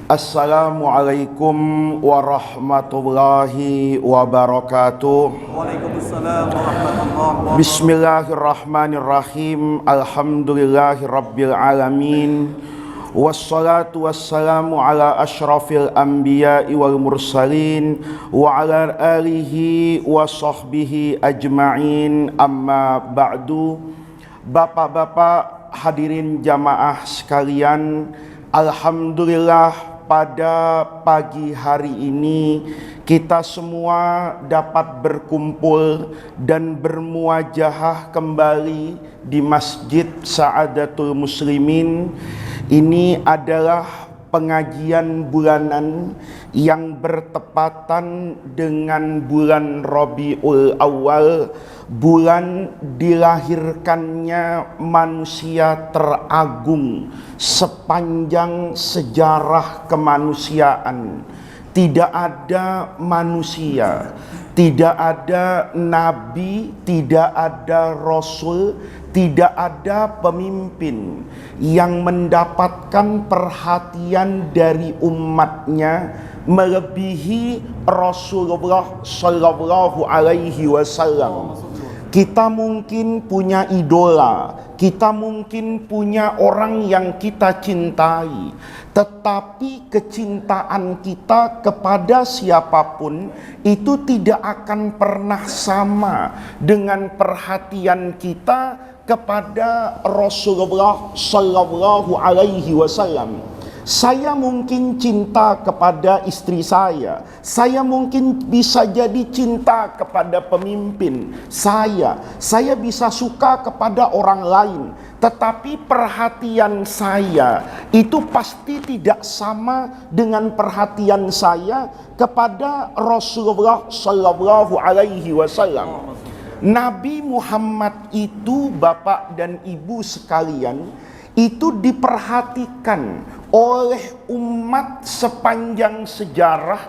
Assalamualaikum warahmatullahi wabarakatuh. Waalaikumsalam warahmatullahi wabarakatuh. Bismillahirrahmanirrahim. Alhamdulillahirabbil alamin. Wassalatu wassalamu ala asyrafil anbiya'i wal mursalin wa ala alihi wa sahbihi ajma'in. Amma ba'du. Bapak-bapak hadirin jamaah sekalian, alhamdulillah pada pagi hari ini kita semua dapat berkumpul dan bermuajahah kembali di Masjid Sa'adatul Muslimin. Ini adalah pengajian bulanan yang bertepatan dengan bulan Rabiul Awal, bulan dilahirkannya manusia teragung sepanjang sejarah kemanusiaan. Tidak ada manusia, tidak ada nabi, tidak ada rasul, tidak ada pemimpin yang mendapatkan perhatian dari umatnya melebihi Rasulullah Sallallahu Alaihi Wasallam. Kita mungkin punya idola, kita mungkin punya orang yang kita cintai, tetapi kecintaan kita kepada siapapun itu tidak akan pernah sama dengan perhatian kita kepada Rasulullah Sallallahu Alaihi Wasallam. Saya mungkin cinta kepada istri saya mungkin bisa jadi cinta kepada pemimpin saya bisa suka kepada orang lain, tetapi perhatian saya itu pasti tidak sama dengan perhatian saya kepada Rasulullah Sallallahu Alaihi Wasallam. Nabi Muhammad itu, bapak dan ibu sekalian, itu diperhatikan oleh umat sepanjang sejarah,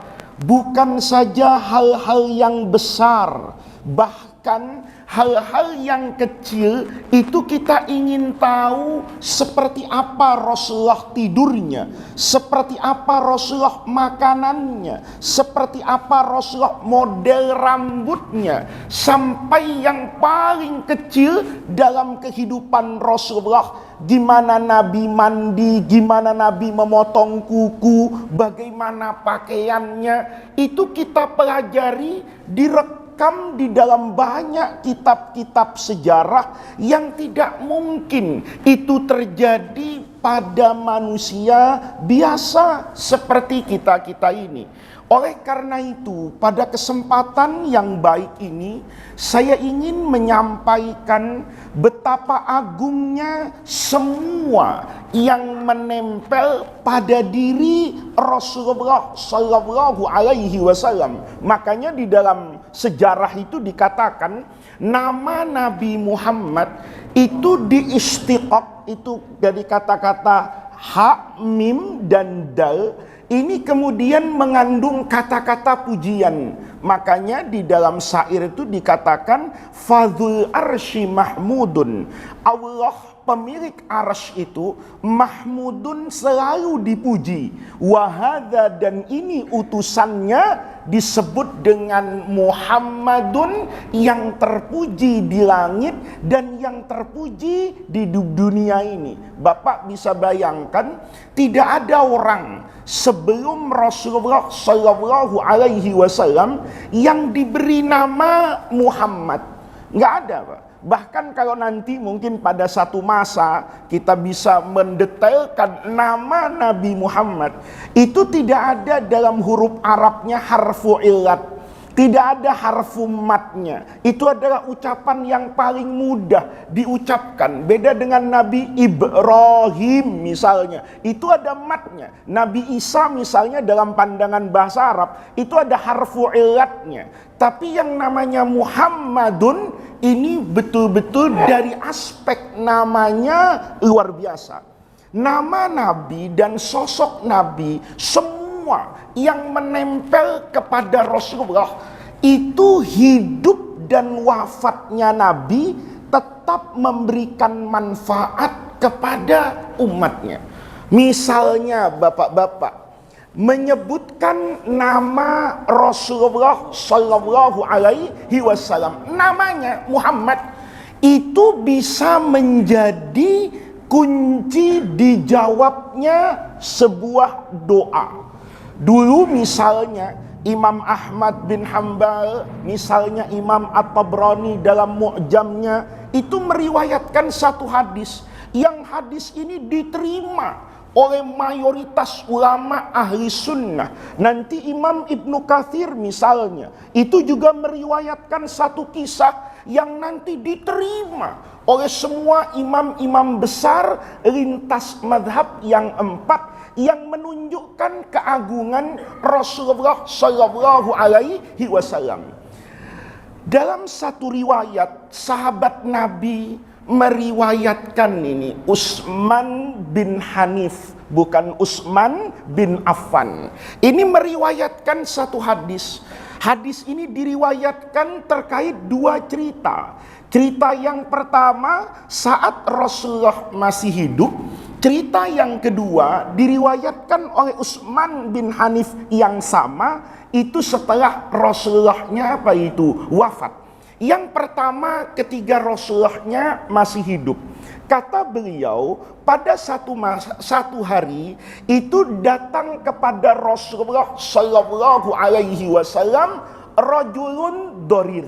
bukan saja hal-hal yang besar, bahkan hal-hal yang kecil itu kita ingin tahu seperti apa Rasulullah tidurnya, seperti apa Rasulullah makanannya, seperti apa Rasulullah model rambutnya, sampai yang paling kecil dalam kehidupan Rasulullah. Gimana Nabi mandi, gimana Nabi memotong kuku, bagaimana pakaiannya, itu kita pelajari, direkam di dalam banyak kitab-kitab sejarah yang tidak mungkin itu terjadi pada manusia biasa seperti kita-kita ini. Oleh karena itu, pada kesempatan yang baik ini, saya ingin menyampaikan betapa agungnya semua yang menempel pada diri Rasulullah Sallallahu Alaihi Wasallam. Makanya di dalam sejarah itu dikatakan nama Nabi Muhammad itu diistiqaq, itu dari kata-kata ha, mim, dan dal. Ini kemudian mengandung kata-kata pujian. Makanya di dalam syair itu dikatakan Fadhul arsy mahmudun. Allah pemilik arsy itu mahmudun, selalu dipuji. Wahada, dan ini utusannya disebut dengan Muhammadun, yang terpuji di langit dan yang terpuji di dunia ini. Bapak bisa bayangkan, tidak ada orang sebelum Rasulullah Sallallahu Alaihi Wasallam yang diberi nama Muhammad. Nggak ada, Pak. Bahkan kalau nanti mungkin pada satu masa kita bisa mendetailkan nama Nabi Muhammad, itu tidak ada dalam huruf Arabnya harfu illat, tidak ada harfu matnya. Itu adalah ucapan yang paling mudah diucapkan. Beda dengan Nabi Ibrahim misalnya, itu ada matnya. Nabi Isa misalnya dalam pandangan bahasa Arab, itu ada harfu illatnya. Tapi yang namanya Muhammadun ini betul-betul dari aspek namanya luar biasa. Nama Nabi dan sosok Nabi, semua yang menempel kepada Rasulullah itu hidup dan wafatnya Nabi tetap memberikan manfaat kepada umatnya. Misalnya bapak-bapak, menyebutkan nama Rasulullah Sallallahu Alaihi Wasallam, namanya Muhammad, itu bisa menjadi kunci dijawabnya sebuah doa. Dulu misalnya Imam Ahmad bin Hanbal, misalnya Imam At-Tabrani dalam Mu'jamnya, itu meriwayatkan satu hadis, yang hadis ini diterima oleh mayoritas ulama ahli sunnah. Nanti Imam Ibnu Katsir misalnya, itu juga meriwayatkan satu kisah yang nanti diterima oleh semua imam-imam besar lintas madhab yang 4, yang menunjukkan keagungan Rasulullah Sallallahu Alaihi Wasallam. Dalam satu riwayat, sahabat Nabi meriwayatkan ini, Utsman bin Hanif, bukan Utsman bin Affan. Ini meriwayatkan satu hadis. Hadis ini diriwayatkan terkait 2 cerita. Cerita yang pertama saat Rasulullah masih hidup. Cerita yang kedua diriwayatkan oleh Utsman bin Hanif yang sama, itu setelah Rasulullahnya wafat. Yang pertama ketika Rasulullahnya masih hidup. Kata beliau, pada satu hari itu datang kepada Rasulullah Sallallahu Alaihi Wasallam rajulun dorir.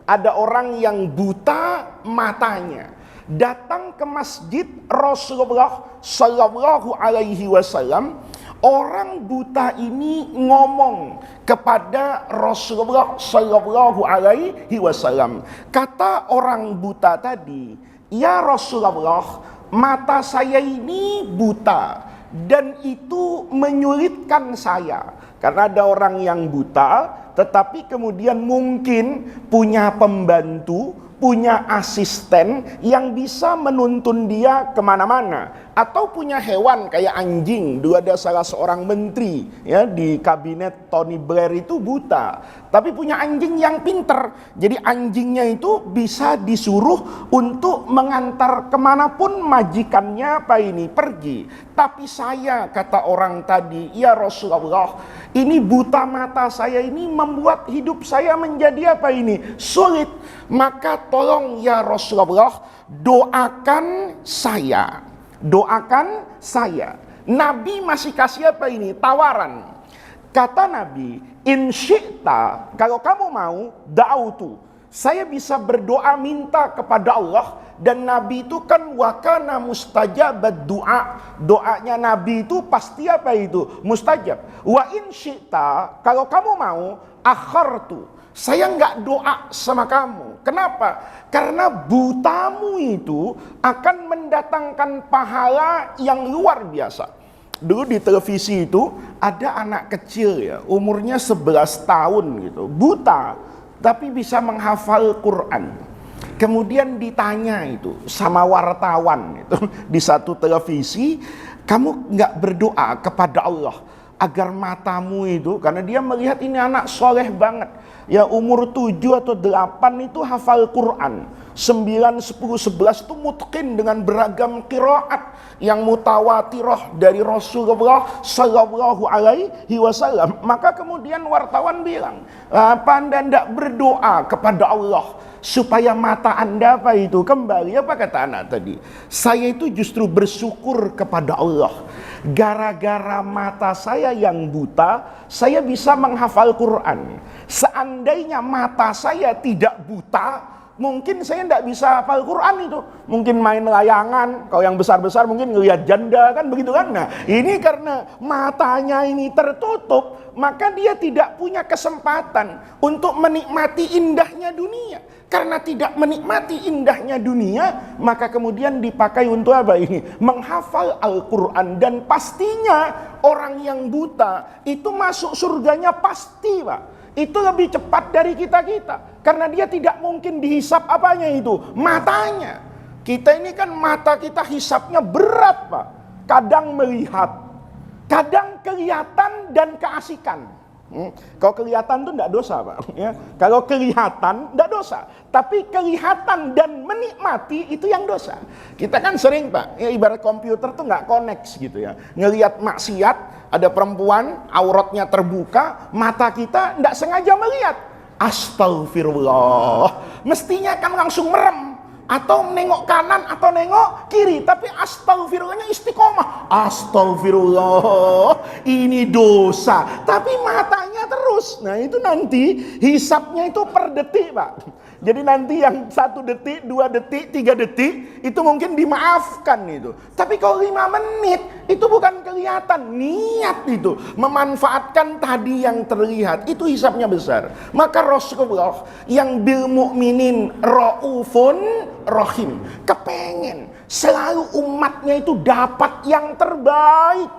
Ada orang yang buta matanya, datang ke masjid Rasulullah Sallallahu Alaihi Wasallam. Orang buta ini ngomong kepada Rasulullah Sallallahu Alaihi Wasallam. Kata orang buta tadi, "Ya Rasulullah, mata saya ini buta dan itu menyulitkan saya." Karena ada orang yang buta, tetapi kemudian mungkin punya pembantu, punya asisten yang bisa menuntun dia kemana-mana. Atau punya hewan kayak anjing. Dulu ada salah seorang menteri ya di kabinet Tony Blair itu buta, tapi punya anjing yang pinter. Jadi anjingnya itu bisa disuruh untuk mengantar kemanapun majikannya pergi. Tapi saya, kata orang tadi, "Ya Rasulullah, ini buta mata saya ini membuat hidup saya menjadi sulit. Maka tolong ya Rasulullah, doakan saya." Doakan saya. Nabi masih kasih tawaran. Kata Nabi, "In syi'ta, kalau kamu mau, da'autu, saya bisa berdoa minta kepada Allah." Dan Nabi itu kan wakana mustajabad doa. Doanya Nabi itu pasti mustajab. Wa in syi'ta, kalau kamu mau, akhartu, saya nggak doa sama kamu. Kenapa? Karena butamu itu akan mendatangkan pahala yang luar biasa. Dulu di televisi itu ada anak kecil ya, umurnya 11 tahun gitu, buta, tapi bisa menghafal Quran. Kemudian ditanya itu sama wartawan itu di satu televisi, "Kamu nggak berdoa kepada Allah agar matamu itu," karena dia melihat ini anak soleh banget ya, umur 7 atau 8 itu hafal Quran, 9, 10, 11 itu mutqin dengan beragam qiraat yang mutawatirah dari Rasulullah Sallallahu Alaihi Wasallam. Maka kemudian wartawan bilang, "Apa Anda tidak berdoa kepada Allah supaya mata Anda kembali?" Apa kata anak tadi? "Saya itu justru bersyukur kepada Allah. Gara-gara mata saya yang buta, saya bisa menghafal Quran. Seandainya mata saya tidak buta, mungkin saya tidak bisa hafal Quran itu. Mungkin main layangan, kalau yang besar-besar mungkin ngelihat janda kan begitu kan." Nah, ini karena matanya ini tertutup, maka dia tidak punya kesempatan untuk menikmati indahnya dunia. Karena tidak menikmati indahnya dunia, maka kemudian dipakai untuk menghafal Al-Quran. Dan pastinya orang yang buta itu masuk surganya pasti, Pak. Itu lebih cepat dari kita-kita. Karena dia tidak mungkin dihisap matanya. Kita ini kan mata kita hisapnya berat, Pak. Kadang melihat, kadang kelihatan dan keasikan. Kalau kelihatan tuh enggak dosa, Pak. Ya. Kalau kelihatan enggak dosa, tapi kelihatan dan menikmati itu yang dosa. Kita kan sering, Pak, ya ibarat komputer tuh nggak connect gitu ya. Ngelihat maksiat, ada perempuan auratnya terbuka, mata kita enggak sengaja melihat. Astagfirullah. Mestinya kan langsung merem atau nengok kanan atau nengok kiri, tapi astagfirullahnya istiqomah. Astagfirullah, ini dosa, tapi matanya terus. Nah itu nanti hisapnya itu per detik, Pak. Jadi nanti yang 1 detik, 2 detik, 3 detik itu mungkin dimaafkan itu. Tapi kalau 5 menit itu bukan kelihatan, niat itu memanfaatkan tadi yang terlihat, itu hisapnya besar. Maka Rasulullah yang bil mukminin raufun rahim, kepengen selalu umatnya itu dapat yang terbaik.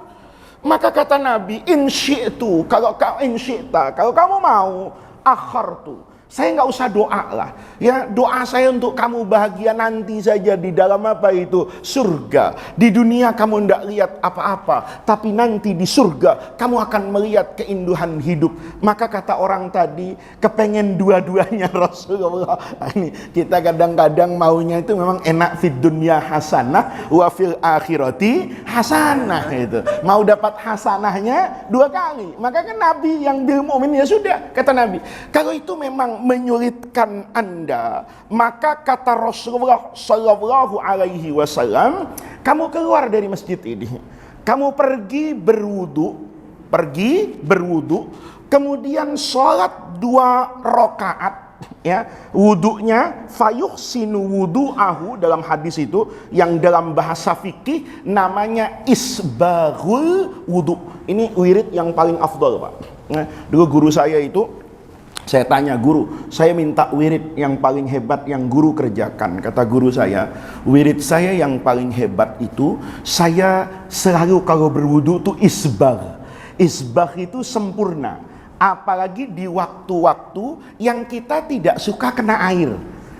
Maka kata Nabi, insyi'tu, kalau kamu mau, akhartu, saya nggak usah doa lah, ya doa saya untuk kamu bahagia nanti saja di dalam apa itu surga. Di dunia kamu ndak lihat apa-apa, tapi nanti di surga kamu akan melihat keindahan hidup. Maka kata orang tadi, kepengen dua-duanya Rasulullah. Ini kita kadang-kadang maunya itu memang enak fid dunya hasanah wa fil akhirati hasanah itu. Mau dapat hasanahnya 2 kali. Maka kan Nabi yang bil mukmin ya sudah, kata Nabi. Kalau itu memang menyulitkan Anda, maka kata Rasulullah sallallahu alaihi wasallam, kamu keluar dari masjid ini, kamu pergi berwudu, kemudian sholat 2 rakaat, ya wudunya fayuhsinu wudu'ahu, dalam hadis itu yang dalam bahasa fikih namanya isbaghul wudu. Ini wirid yang paling afdal, Pak. Nah, dulu guru saya itu, saya tanya, guru, saya minta wirid yang paling hebat yang guru kerjakan. Kata guru saya, wirid saya yang paling hebat itu, saya selalu kalau berwudu itu isbagh. Isbagh itu sempurna. Apalagi di waktu-waktu yang kita tidak suka kena air.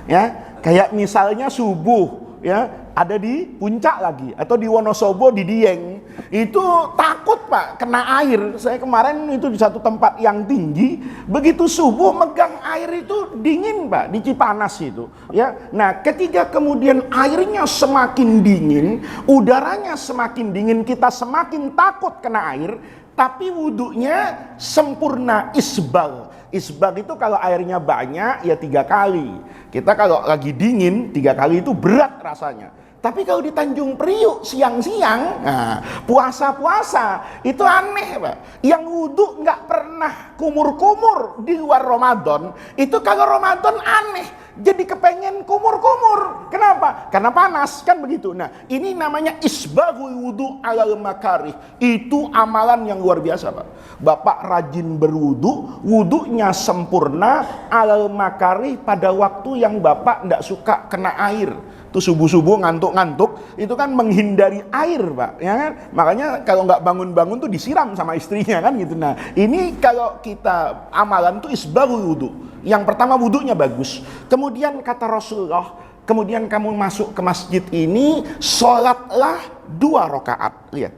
Ya, kayak misalnya subuh, ya, ada di puncak lagi, atau di Wonosobo di Dieng. Itu takut, Pak, kena air. Saya kemarin itu di satu tempat yang tinggi, begitu subuh megang air itu dingin, Pak, di Cipanas itu, ya. Nah, ketika kemudian airnya semakin dingin, udaranya semakin dingin, kita semakin takut kena air, tapi wudunya sempurna, isbal. Isbal itu kalau airnya banyak ya 3 kali. Kita kalau lagi dingin 3 kali itu berat rasanya. Tapi kalau di Tanjung Priuk siang-siang, nah, puasa-puasa itu aneh, Pak. Yang wudhu nggak pernah kumur-kumur di luar Ramadan, itu kalau Ramadan aneh, jadi kepengen kumur-kumur. Kenapa? Karena panas, kan begitu. Nah, ini namanya isbaghul wudhu alal makarih. Itu amalan yang luar biasa, Pak. Bapak rajin berwudhu, wudhunya sempurna alal makarih pada waktu yang Bapak nggak suka kena air. Itu subuh-subuh ngantuk-ngantuk, itu kan menghindari air, Pak, ya kan? Makanya kalau nggak bangun-bangun tuh disiram sama istrinya, kan gitu. Nah, ini kalau kita amalan tuh isbaghul wudu. Yang pertama wudunya bagus. Kemudian kata Rasulullah, kemudian kamu masuk ke masjid ini, sholatlah 2 rakaat. Lihat.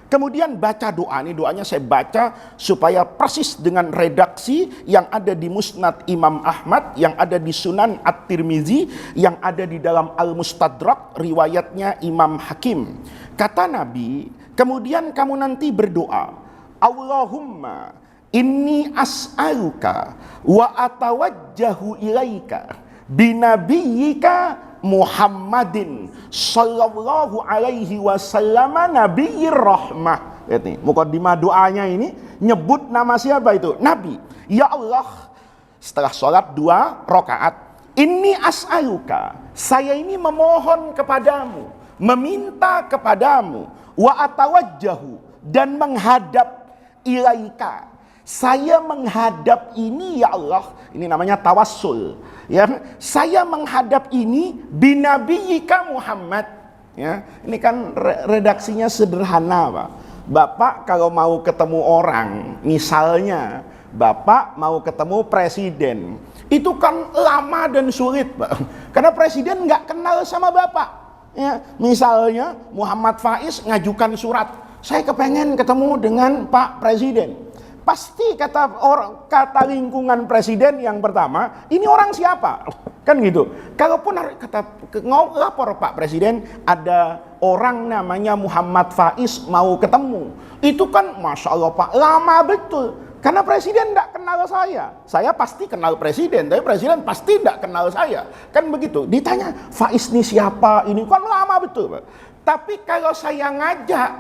Kemudian baca doa, ini doanya saya baca supaya persis dengan redaksi yang ada di Musnad Imam Ahmad, yang ada di Sunan At-Tirmizi, yang ada di dalam Al-Mustadrak, riwayatnya Imam Hakim. Kata Nabi, kemudian kamu nanti berdoa, Allahumma inni as'aluka wa atawajjahu ilaika binabiyyika Muhammadin sallallahu alaihi wasallam nabiyyir rahmah. Lihat nih, mukadimah doanya ini nyebut nama siapa itu? Nabi. Ya Allah, setelah sholat 2 rakaat, inni as'aluka, saya ini memohon kepadamu, meminta kepadamu, wa atawajjahu, dan menghadap ilaika, saya menghadap ini ya Allah, ini namanya tawassul, ya. Saya menghadap ini binabiyyika Muhammad, ya. Ini kan redaksinya sederhana, Pak. Bapak kalau mau ketemu orang, misalnya Bapak mau ketemu presiden, itu kan lama dan sulit, Pak. Karena presiden nggak kenal sama Bapak, ya. Misalnya Muhammad Faiz ngajukan surat, saya kepengen ketemu dengan Pak Presiden. Pasti kata lingkungan presiden yang pertama, ini orang siapa? Kan gitu. Kalaupun lapor Pak Presiden, ada orang namanya Muhammad Faiz mau ketemu. Itu kan Masya Allah Pak, lama betul. Karena presiden tidak kenal saya. Saya pasti kenal presiden, tapi presiden pasti tidak kenal saya. Kan begitu. Ditanya, Faiz ini siapa? Ini kan lama betul Pak. Tapi kalau saya ngajak,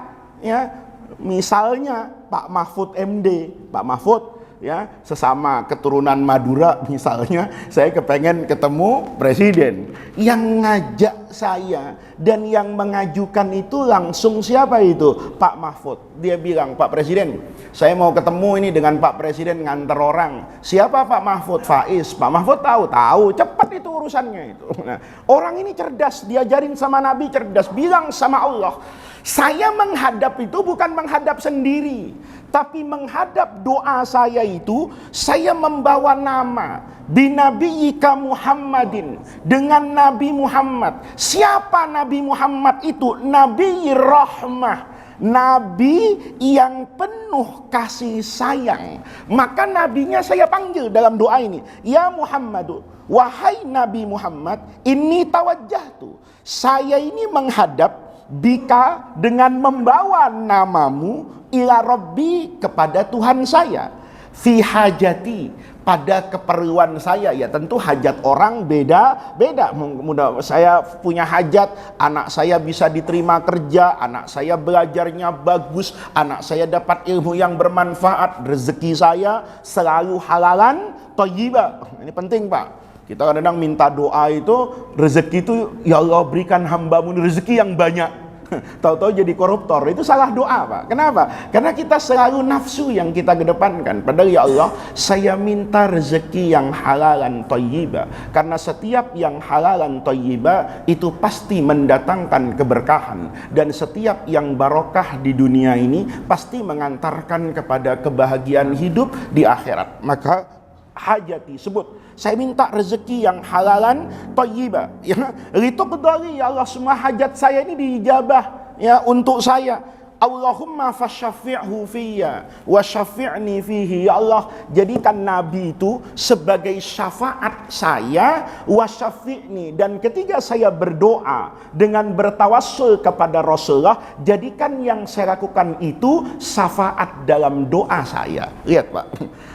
ya misalnya Pak Mahfud MD, Pak Mahfud, ya sesama keturunan Madura misalnya, saya kepengen ketemu presiden, yang ngajak saya dan yang mengajukan itu langsung siapa itu? Pak Mahfud. Dia bilang, Pak Presiden, saya mau ketemu ini dengan Pak Presiden, nganter orang. Siapa Pak Mahfud? Faiz. Pak Mahfud tahu, cepat itu urusannya itu. Nah, orang ini cerdas, diajarin sama Nabi cerdas, bilang sama Allah, saya menghadap itu bukan menghadap sendiri, tapi menghadap doa saya itu, saya membawa nama binabiyika Muhammadin, dengan Nabi Muhammad. Siapa Nabi Muhammad itu? Nabi rahmah, Nabi yang penuh kasih sayang. Maka nabinya saya panggil dalam doa ini, ya Muhammadu, wahai Nabi Muhammad, ini tawajjahtu, saya ini menghadap bika dengan membawa namamu ila Rabbi, kepada Tuhan saya, fi hajati, pada keperluan saya. Ya tentu hajat orang beda-beda. Mudah saya punya hajat, anak saya bisa diterima kerja, anak saya belajarnya bagus, anak saya dapat ilmu yang bermanfaat, rezeki saya selalu halalan thayyibah. Ini penting Pak. Kita kadang-kadang minta doa itu, rezeki itu ya Allah berikan hambamu rezeki yang banyak. Tahu-tahu jadi koruptor, itu salah doa Pak. Kenapa? Karena kita selalu nafsu yang kita kedepankan. Padahal ya Allah, saya minta rezeki yang halalan thayyibah. Karena setiap yang halalan thayyibah itu pasti mendatangkan keberkahan, dan setiap yang barokah di dunia ini pasti mengantarkan kepada kebahagiaan hidup di akhirat. Maka hajati, sebut, saya minta rezeki yang halalan thayyibah, ya lituqdali, ya Allah, semua hajat saya ini diijabah ya untuk saya. Allahumma fasyafi'hu fiyya wa syafi'ni fihi, ya Allah, jadikan Nabi itu sebagai syafaat saya, wa syafi'ni, dan ketika saya berdoa dengan bertawassul kepada Rasulullah, jadikan yang saya lakukan itu syafaat dalam doa saya. Lihat Pak,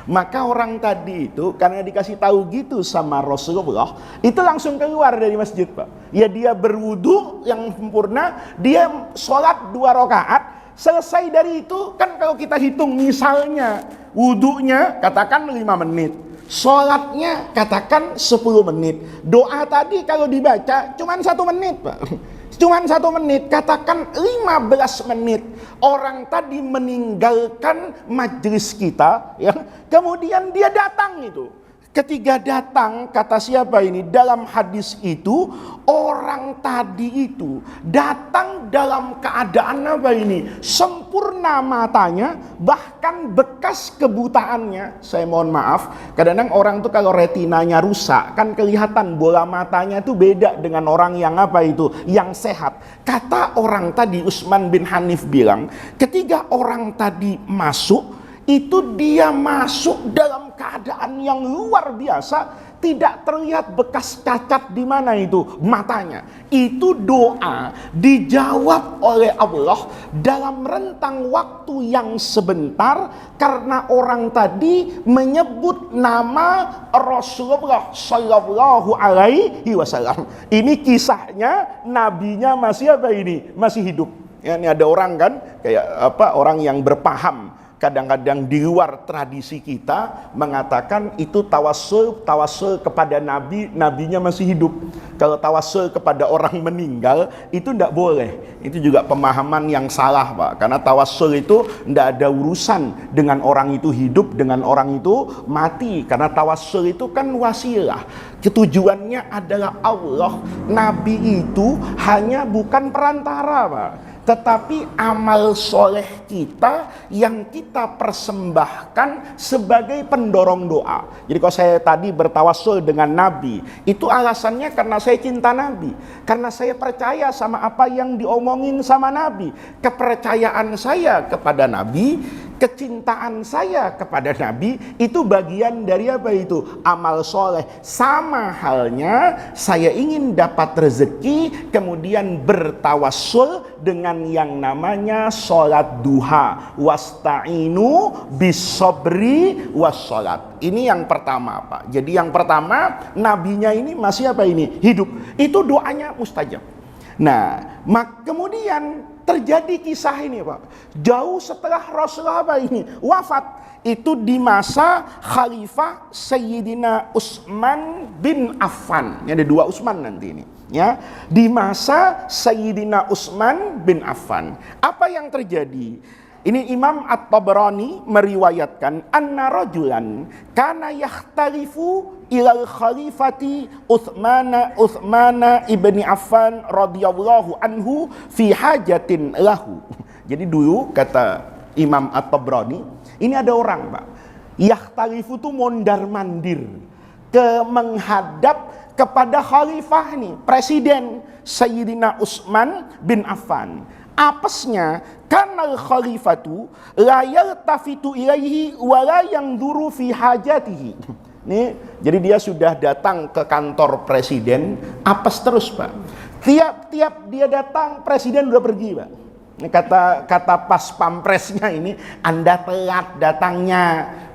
maka orang tadi itu karena dikasih tahu gitu sama Rasulullah, itu langsung keluar dari masjid Pak. Ya dia berwudu yang sempurna, dia sholat 2 rakaat. Selesai dari itu, kan kalau kita hitung misalnya wudunya katakan 5 menit, sholatnya katakan 10 menit, doa tadi kalau dibaca cuman 1 menit Pak, cuman 1 menit, katakan 15 menit. Orang tadi meninggalkan majelis kita, ya, kemudian dia datang itu. Ketika datang, kata siapa ini? Dalam hadis itu, orang tadi itu datang dalam keadaan apa ini? Sempurna matanya, bahkan bekas kebutaannya. Saya mohon maaf, kadang-kadang orang tuh kalau retinanya rusak, kan kelihatan bola matanya itu beda dengan orang yang apa itu? Yang sehat. Kata orang tadi, Utsman bin Hanif bilang, ketika orang tadi masuk, itu dia masuk dalam keadaan yang luar biasa, tidak terlihat bekas cacat di mana itu matanya. Itu doa dijawab oleh Allah dalam rentang waktu yang sebentar, karena orang tadi menyebut nama Rasulullah Shallallahu Alaihi Wasallam. Ini kisahnya, nabinya masih apa ini? Masih hidup. Ya, ini ada orang kan kayak apa, orang yang berpaham kadang-kadang di luar tradisi kita mengatakan itu tawassul kepada nabi, nabinya masih hidup. Kalau tawassul kepada orang meninggal itu tidak boleh. Itu juga pemahaman yang salah Pak, karena tawassul itu tidak ada urusan dengan orang itu hidup, dengan orang itu mati. Karena tawassul itu kan wasilah, ketujuannya adalah Allah. Nabi itu hanya bukan perantara Pak, tetapi amal soleh kita yang kita persembahkan sebagai pendorong doa. Jadi kalau saya tadi bertawassul dengan Nabi, itu alasannya karena saya cinta Nabi, karena saya percaya sama apa yang diomongin sama Nabi. Kepercayaan saya kepada Nabi kecintaan saya kepada Nabi itu bagian dari apa itu? Amal soleh. Sama halnya saya ingin dapat rezeki, kemudian bertawassul dengan yang namanya sholat duha. Wasta'inu bisobri wassolat. Ini yang pertama, Pak. Jadi yang pertama, nabinya ini masih apa ini? Hidup. Itu doanya mustajab. Nah, kemudian terjadi kisah ini, Pak. Jauh setelah Rasulullah apa ini? Wafat. Itu di masa Khalifah Sayyidina Utsman bin Affan. Ini ada 2 Utsman nanti ini. Ya, di masa Sayyidina Utsman bin Affan. Apa yang terjadi? Ini Imam At-Tabrani meriwayatkan anna rajulan kana yahtalifu ilal khalifati Utsmana ibni Affan radhiyallahu anhu fi hajatin lahu. Jadi dulu kata Imam At-Tabrani, ini ada orang, Pak, yahtalifu itu mondar-mandir ke menghadap kepada khalifah nih, presiden Sayyidina Utsman bin Affan. Apesnya karena khalifatu la yaltafitu ilaihi wa la yanzuru fi hajatihi. Nih, jadi dia sudah datang ke kantor presiden, apes terus, Pak. Tiap dia datang, presiden udah pergi, Pak. Ini kata pas pampresnya ini, Anda telat datangnya.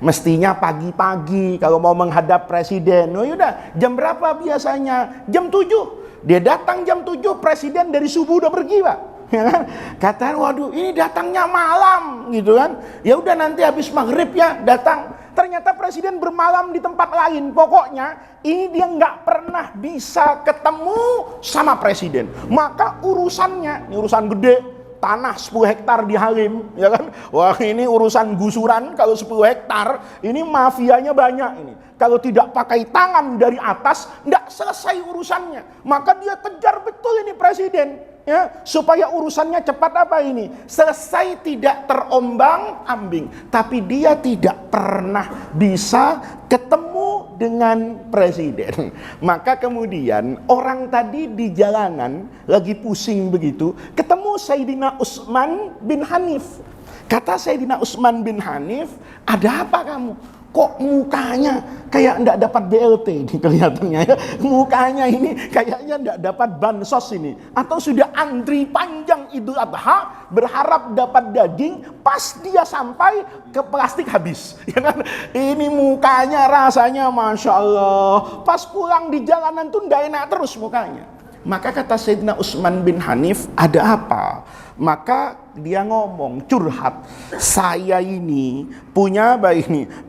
Mestinya pagi-pagi kalau mau menghadap presiden. Oh yaudah, jam berapa biasanya? Jam 7. Dia datang jam 7, presiden dari subuh udah pergi, Pak. Ya kan? Kata, waduh ini datangnya malam gitu kan. Ya udah nanti habis maghrib ya datang. Ternyata presiden bermalam di tempat lain. Pokoknya ini dia nggak pernah bisa ketemu sama presiden. Maka urusannya, ini urusan gede, tanah 10 hektar di Halim, ya kan? Wah ini urusan gusuran, kalau 10 hektar ini mafianya banyak ini. Kalau tidak pakai tangan dari atas, nggak selesai urusannya. Maka dia kejar betul ini presiden, ya, supaya urusannya cepat apa ini? Selesai, tidak terombang-ambing. Tapi dia tidak pernah bisa ketemu dengan presiden. Maka kemudian orang tadi di jalanan lagi pusing begitu, ketemu Sayyidina Utsman bin Hanif. Kata Sayyidina Utsman bin Hanif, ada apa kamu? Kok mukanya kayak enggak dapat BLT ini kelihatannya ya. Mukanya ini kayaknya enggak dapat bansos ini. Atau sudah antri panjang Idul Adha berharap dapat daging, pas dia sampai ke plastik habis. Ya kan? Ini mukanya rasanya Masya Allah. Pas pulang di jalanan tuh enggak enak terus mukanya. Maka kata Sayyidina Utsman bin Hanif, ada apa? Maka dia ngomong, curhat, saya ini punya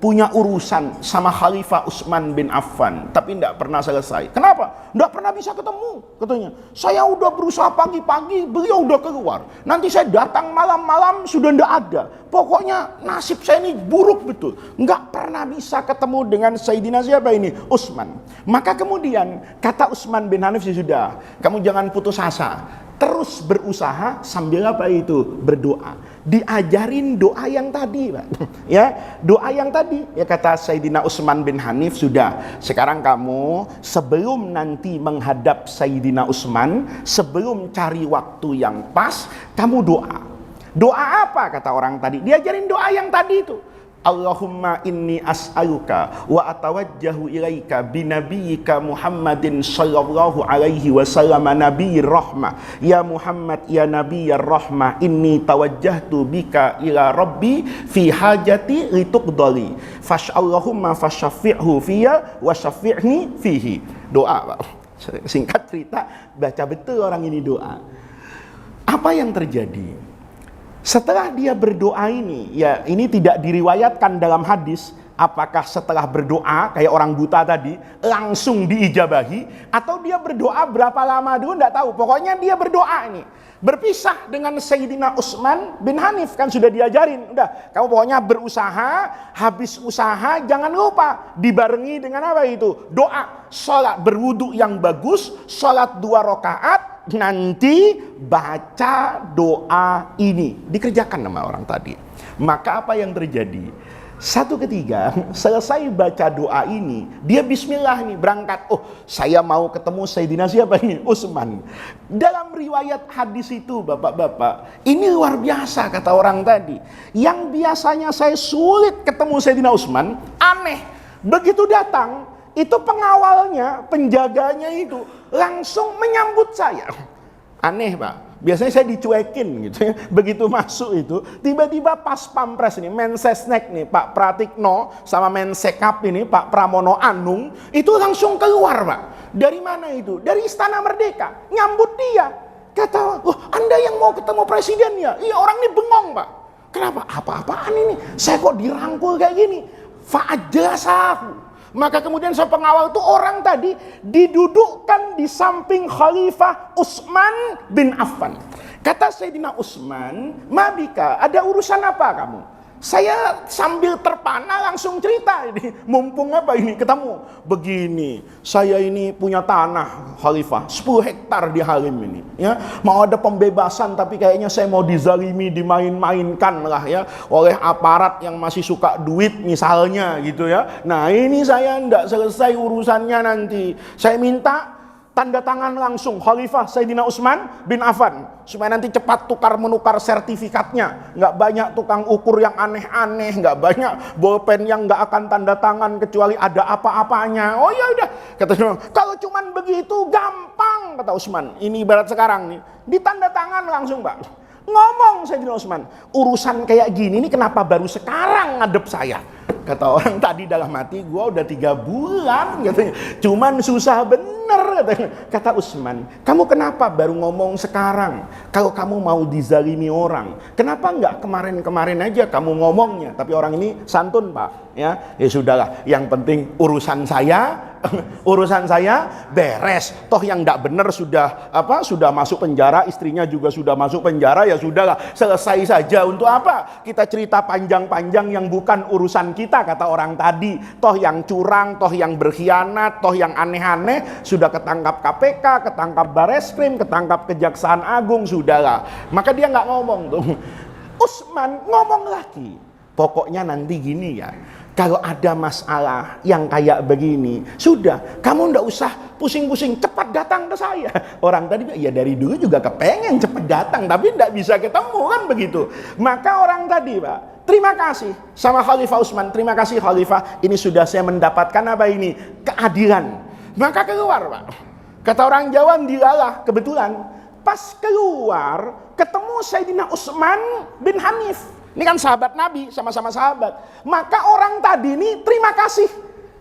punya urusan sama Khalifah Utsman bin Affan, tapi tidak pernah selesai. Kenapa? Tidak pernah bisa ketemu, katanya. Saya udah berusaha pagi-pagi, beliau udah keluar. Nanti saya datang malam-malam sudah tidak ada. Pokoknya nasib saya ini buruk betul. Nggak pernah bisa ketemu dengan Sayyidina siapa ini? Utsman. Maka kemudian kata Utsman bin Hanif, sudah, kamu jangan putus asa. Terus berusaha sambil apa itu? Berdoa. Diajarin doa yang tadi, Pak. Ya, doa yang tadi. Ya kata Sayyidina Utsman bin Hanif, sudah, sekarang kamu sebelum nanti menghadap Sayyidina Utsman, sebelum cari waktu yang pas, kamu doa. Doa apa kata orang tadi? Diajarin doa yang tadi itu. Allahumma inni as'aluka wa atawajjahu ilaika binabiyyika Muhammadin sallallahu alaihi wasallam nabiyyir rahmah. Ya Muhammad ya nabiyyir rahmah, inni tawajjahtu bika ila rabbi fi hajati lituqdali. Fash'allahumma fashaffi'hu fiyya wa syaffi'ni fihi. Doa, Pak. Singkat cerita, baca betul orang ini doa. Apa yang terjadi? Setelah dia berdoa ini, ya ini tidak diriwayatkan dalam hadis, apakah setelah berdoa kayak orang buta tadi langsung diijabahi, atau dia berdoa berapa lama dulu tidak tahu. Pokoknya dia berdoa ini. Berpisah dengan Sayyidina Utsman bin Hanif, kan sudah diajarin, udah kamu pokoknya berusaha, habis usaha jangan lupa dibarengi dengan apa itu? Doa, sholat, berwudu yang bagus, sholat 2 rakaat, nanti baca doa ini, dikerjakan sama orang tadi. Maka apa yang terjadi? Satu ketiga, selesai baca doa ini, dia bismillah nih, berangkat. Oh, saya mau ketemu Sayyidina siapa ini? Utsman. Dalam riwayat hadis itu, bapak-bapak, ini luar biasa kata orang tadi. Yang biasanya saya sulit ketemu Sayyidina Utsman, aneh. Begitu datang, itu pengawalnya, penjaganya itu langsung menyambut saya. Aneh, Pak. Biasanya saya dicuekin gitu ya. Begitu masuk itu, tiba-tiba pas pampres ini, Mensesnek nih, Pak Pratikno sama Mensekap ini, Pak Pramono Anung, itu langsung keluar, Pak. Dari mana itu? Dari Istana Merdeka. Nyambut dia. Kata, oh, Anda yang mau ketemu presiden ya? Iya, orang ini bengong, Pak. Kenapa? Apa-apaan ini? Saya kok dirangkul kayak gini? Fa'ajlasahu. Maka kemudian sang pengawal itu orang tadi didudukkan di samping Khalifah Utsman bin Affan. Kata Sayyidina Utsman, "Mabika, ada urusan apa kamu?" Saya sambil terpana langsung cerita ini. Mumpung apa ini ketemu. Begini, saya ini punya tanah Khalifah 10 hektar di Halim ini. Ya, mau ada pembebasan tapi kayaknya saya mau dizalimi, dimain-mainkan lah ya oleh aparat yang masih suka duit misalnya gitu ya. Nah ini saya ndak selesai urusannya nanti. Saya minta tanda tangan langsung Khalifah Sayyidina Utsman bin Affan supaya nanti cepat tukar menukar sertifikatnya. Nggak banyak tukang ukur yang aneh-aneh, nggak banyak bolpen yang nggak akan tanda tangan kecuali ada apa-apanya. Oh ya udah, kata Utsman, kalau cuman begitu gampang, kata Utsman. Ini ibarat sekarang nih, ditanda tangan langsung, Pak. Ngomong Sayyidina Utsman, urusan kayak gini nih kenapa baru sekarang ngadep saya? Kata orang tadi dalam hati, gua udah 3 bulan katanya. Cuman susah bener katanya. Kata Utsman, kamu kenapa baru ngomong sekarang? Kalau kamu mau dizalimi orang, kenapa nggak kemarin-kemarin aja kamu ngomongnya? Tapi orang ini santun, Pak. Ya sudahlah. Yang penting urusan saya beres. Toh yang nggak bener sudah masuk penjara, istrinya juga sudah masuk penjara, ya sudahlah, selesai saja. Untuk apa kita cerita panjang-panjang yang bukan urusan kita, kata orang tadi. Toh yang curang, toh yang berkhianat, toh yang aneh-aneh sudah ketangkap KPK, ketangkap Bareskrim, ketangkap Kejaksaan Agung, sudahlah. Maka dia nggak ngomong tuh. Utsman ngomong lagi. Pokoknya nanti gini ya, kalau ada masalah yang kayak begini, sudah, kamu ndak usah pusing-pusing, cepat datang ke saya. Orang tadi, ya dari dulu juga kepengen cepat datang, tapi ndak bisa ketemu kan begitu. Maka orang tadi, Pak, terima kasih sama Khalifah Utsman, terima kasih Khalifah, ini sudah saya mendapatkan apa ini? Keadilan. Maka keluar, Pak. Kata orang Jawa, dilalah, kebetulan pas keluar ketemu Sayyidina Utsman bin Hanif. Ini kan sahabat Nabi, sama-sama sahabat. Maka orang tadi ini terima kasih.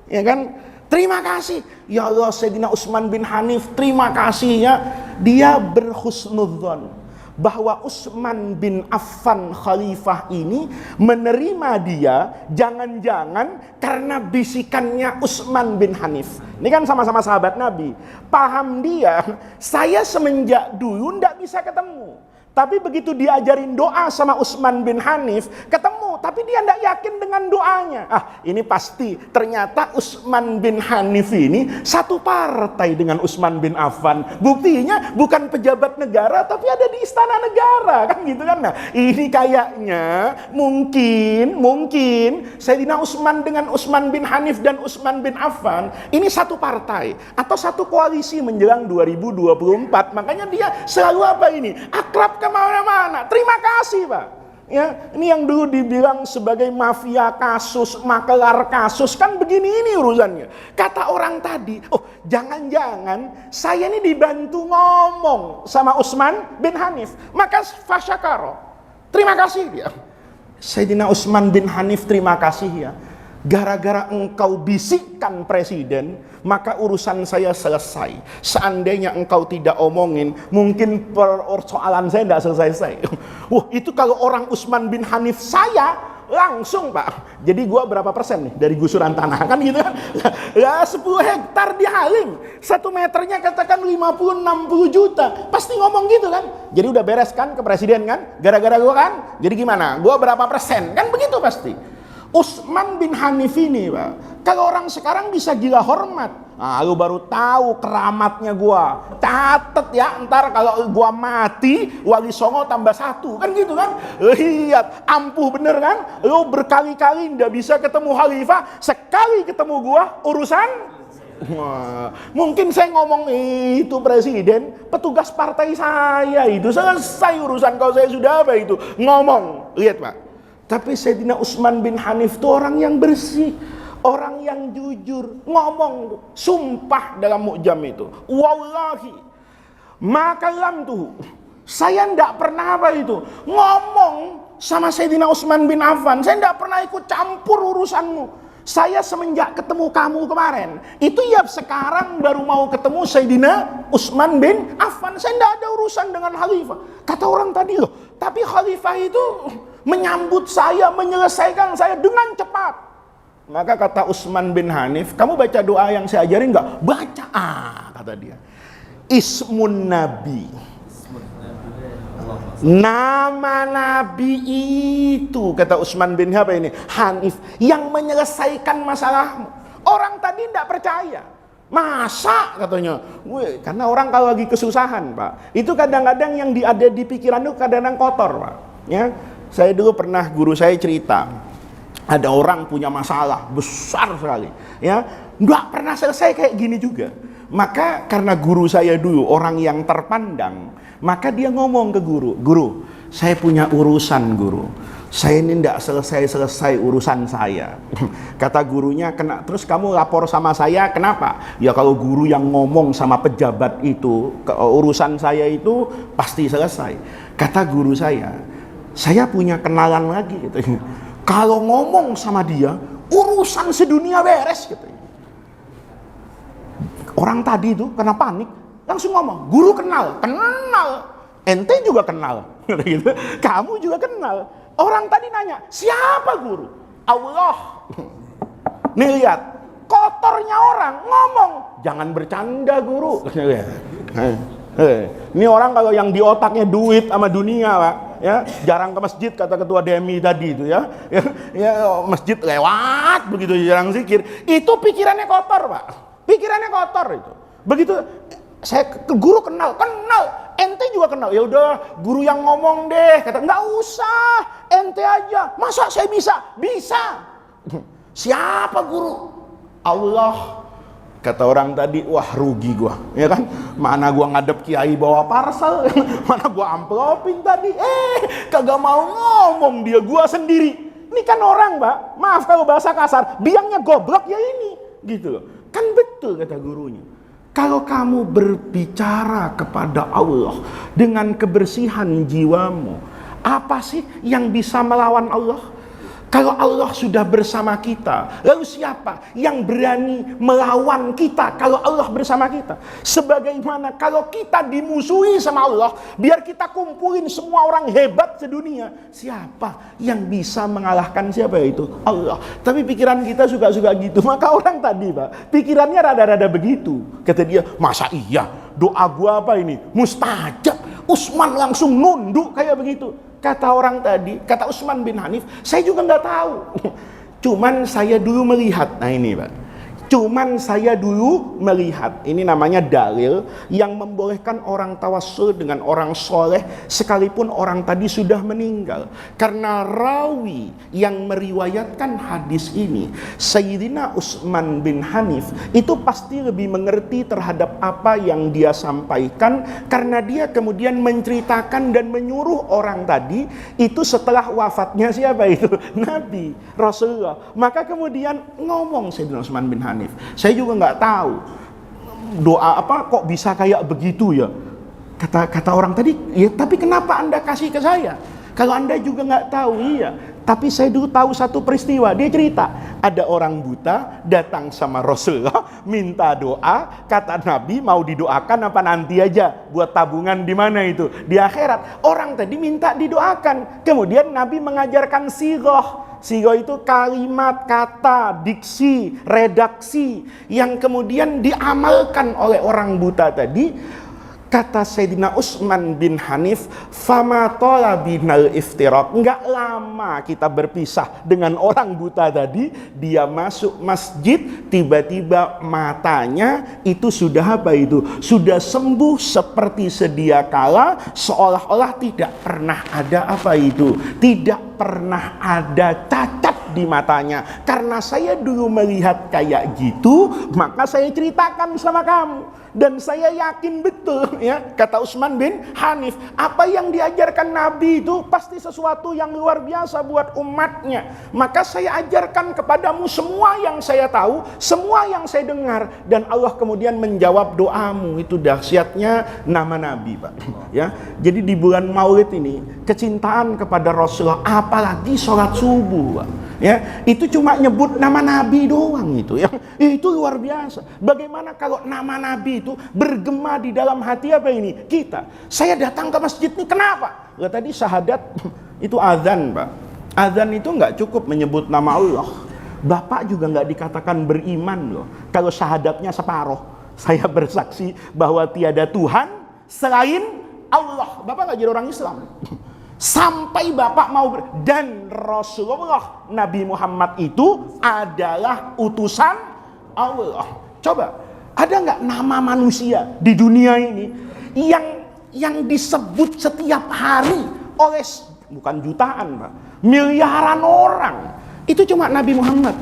Ya kan? Terima kasih. Ya Allah, Sayyidina Utsman bin Hanif, terima kasih ya. Dia berhusnudzon bahwa Utsman bin Affan Khalifah ini menerima dia jangan-jangan karena bisikannya Utsman bin Hanif. Ini kan sama-sama sahabat Nabi. Paham dia, saya semenjak dulu ndak bisa ketemu. Tapi begitu diajarin doa sama Utsman bin Hanif, ketemu, tapi dia tidak yakin dengan doanya. Ini pasti ternyata Utsman bin Hanif ini satu partai dengan Utsman bin Affan. Buktinya bukan pejabat negara, tapi ada di istana negara, kan gitu kan. Nah, ini kayaknya mungkin Sayyidina Utsman dengan Utsman bin Hanif dan Utsman bin Affan ini satu partai atau satu koalisi menjelang 2024. Makanya dia selalu apa ini? Akrab kemana-mana. Terima kasih, Pak. Ya, ini yang dulu dibilang sebagai mafia kasus, makelar kasus, kan begini ini urusannya. Kata orang tadi, oh jangan-jangan saya ini dibantu ngomong sama Utsman bin Hanif. Maka fasyakaro. Terima kasih dia. Sayyidina Utsman bin Hanif, terima kasih ya. Gara-gara engkau bisikkan presiden, maka urusan saya selesai. Seandainya engkau tidak omongin, mungkin persoalan saya tidak selesai. Wah, itu kalau orang Utsman bin Hanif saya langsung, Pak. Jadi gua berapa persen nih dari gusuran tanah, kan gitu kan? Ya 10 hektar di Halim, 1 meternya katakan 50-60 juta. Pasti ngomong gitu kan? Jadi udah beres kan ke presiden kan? Gara-gara gua kan? Jadi gimana? Gua berapa persen? Kan begitu pasti. Utsman bin Hanif ini, Pak, kalau orang sekarang bisa gila hormat. Nah, lu baru tahu keramatnya gua. Catet ya, ntar kalau gua mati, Wali Songo tambah 1. Kan gitu kan? Lihat, ampuh bener kan? Lu berkali-kali nggak bisa ketemu khalifah, sekali ketemu gua, urusan. Wah, mungkin saya ngomong itu presiden, petugas partai saya itu selesai urusan. Kalau saya sudah apa itu ngomong, lihat Pak. Tapi Sayyidina Utsman bin Hanif itu orang yang bersih, orang yang jujur, ngomong, sumpah dalam Mu'jam itu, wallahi maka lam tuh, saya ndak pernah apa itu ngomong sama Sayyidina Utsman bin Affan, saya ndak pernah ikut campur urusanmu. Saya semenjak ketemu kamu kemarin, itu ya sekarang baru mau ketemu Sayyidina Utsman bin Affan. Saya tidak ada urusan dengan khalifah. Kata orang tadi loh, tapi khalifah itu menyambut saya, menyelesaikan saya dengan cepat. Maka kata Utsman bin Hanif, kamu baca doa yang saya ajarin enggak? Baca, kata dia. Ismun Nabi. Nama Nabi itu, kata Utsman bin Hanif, yang menyelesaikan masalahmu. Orang tadi tidak percaya. Masa katanya? Karena orang kalau lagi kesusahan Pak, itu kadang-kadang yang ada di pikiran itu kadang-kadang kotor Pak. Ya, saya dulu pernah guru saya cerita, ada orang punya masalah besar sekali, ya, nggak pernah selesai kayak gini juga. Maka karena guru saya dulu orang yang terpandang, maka dia ngomong ke guru, guru, saya punya urusan guru, saya ini tidak selesai urusan saya. Kata gurunya, terus kamu lapor sama saya, kenapa? Ya kalau guru yang ngomong sama pejabat itu, urusan saya itu pasti selesai. Kata guru saya punya kenalan lagi gitu. Kalau ngomong sama dia, urusan sedunia beres gitu. Orang tadi itu karena panik langsung ngomong, guru kenal, ente juga kenal, gitu. Kamu juga kenal. Orang tadi nanya, siapa guru? Allah. Nih lihat, kotornya orang ngomong, jangan bercanda guru. Ini orang kalau yang di otaknya duit sama dunia Pak, ya jarang ke masjid kata ketua DMI tadi itu ya, masjid lewat begitu jarang zikir, itu pikirannya kotor Pak, pikirannya kotor itu. Begitu saya ke guru kenal, ente juga kenal, ya udah guru yang ngomong deh, kata nggak usah, ente aja, masa saya bisa, siapa guru? Allah. Kata orang tadi, wah rugi gua, ya kan? Mana gua ngadep kiai bawa parcel, mana gua amplopin tadi, kagak mau ngomong dia, gua sendiri. Ini kan orang, Mbak, maaf kalau bahasa kasar, biangnya goblok ya ini, gitu loh. Kan betul kata gurunya. Kalau kamu berbicara kepada Allah dengan kebersihan jiwamu, apa sih yang bisa melawan Allah? Kalau Allah sudah bersama kita, lalu siapa yang berani melawan kita kalau Allah bersama kita? Sebagaimana kalau kita dimusuhi sama Allah, biar kita kumpulin semua orang hebat sedunia, siapa yang bisa mengalahkan siapa itu? Allah. Tapi pikiran kita suka-suka gitu. Maka orang tadi Pak, pikirannya rada-rada begitu. Kata dia, masa iya doa gua apa ini? Mustajab. Utsman langsung nunduk kayak begitu. Kata orang tadi, kata Utsman bin Hanif, saya juga nggak tahu. Cuman saya dulu melihat, nah ini Pak. Cuman saya dulu melihat, ini namanya dalil yang membolehkan orang tawassul dengan orang soleh sekalipun orang tadi sudah meninggal. Karena rawi yang meriwayatkan hadis ini, Sayyidina Utsman bin Hanif, itu pasti lebih mengerti terhadap apa yang dia sampaikan, karena dia kemudian menceritakan dan menyuruh orang tadi itu setelah wafatnya siapa itu? Nabi, Rasulullah. Maka kemudian ngomong Sayyidina Utsman bin Hanif, saya juga nggak tahu doa apa kok bisa kayak begitu ya. Kata orang tadi, ya tapi kenapa anda kasih ke saya? Kalau anda juga nggak tahu, iya. Tapi saya dulu tahu satu peristiwa. Dia cerita, ada orang buta datang sama Rasulullah minta doa. Kata Nabi, mau didoakan apa nanti aja buat tabungan di mana itu? Di akhirat. Orang tadi minta didoakan. Kemudian Nabi mengajarkan sighah. Sighah itu kalimat, kata, diksi, redaksi yang kemudian diamalkan oleh orang buta tadi. Kata Sayyidina Utsman bin Hanif, fama tola binal iftiraq. Enggak lama kita berpisah dengan orang buta tadi. Dia masuk masjid, tiba-tiba matanya itu sudah apa itu? Sudah sembuh seperti sedia kala, seolah-olah tidak pernah ada apa itu? Tidak pernah ada cacat di matanya. Karena saya dulu melihat kayak gitu, maka saya ceritakan sama kamu. Dan saya yakin betul, ya, kata Utsman bin Hanif, apa yang diajarkan Nabi itu pasti sesuatu yang luar biasa buat umatnya. Maka saya ajarkan kepadamu semua yang saya tahu, semua yang saya dengar, dan Allah kemudian menjawab doamu. Itu dahsyatnya nama Nabi, Pak. Ya, jadi di bulan Maulid ini kecintaan kepada Rasulullah, apalagi sholat subuh, Pak. Ya, itu cuma nyebut nama Nabi doang itu, ya. Itu luar biasa. Bagaimana kalau nama Nabi itu bergema di dalam hati apa ini? Kita. Saya datang ke masjid ini kenapa? Ya, tadi syahadat itu azan, Pak. Azan itu nggak cukup menyebut nama Allah. Bapak juga nggak dikatakan beriman loh. Kalau syahadatnya separuh. Saya bersaksi bahwa tiada Tuhan selain Allah. Bapak nggak jadi orang Islam. Sampai Bapak mau dan Rasulullah Nabi Muhammad itu adalah utusan Allah. Coba, ada nggak nama manusia di dunia ini yang disebut setiap hari oleh bukan jutaan, Pak, miliaran orang? Itu cuma Nabi Muhammad.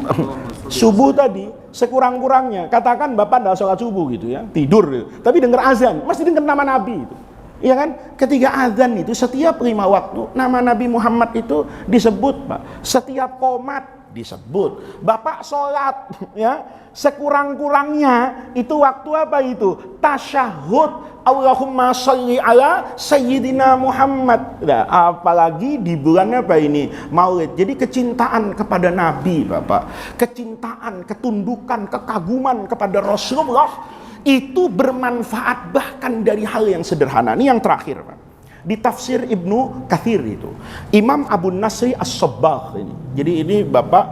Subuh tadi sekurang-kurangnya katakan Bapak nggak sholat subuh gitu ya, tidur gitu. Tapi dengar azan, mesti dengar nama Nabi itu. Iya kan? Ketika azan itu setiap 5 waktu nama Nabi Muhammad itu disebut, Pak. Setiap qomat disebut. Bapak sholat, ya, sekurang-kurangnya itu waktu apa itu? Tasyahud. Allahumma sholli ala Sayyidina Muhammad. Nah, apalagi di bulan apa ini? Maulid. Jadi kecintaan kepada Nabi, Bapak. Kecintaan, ketundukan, kekaguman kepada Rasulullah itu bermanfaat bahkan dari hal yang sederhana. Ini yang terakhir, Pak. Di tafsir Ibnu Katsir itu, Imam Abu Nasri As-Sabbagh ini. Jadi ini Bapak,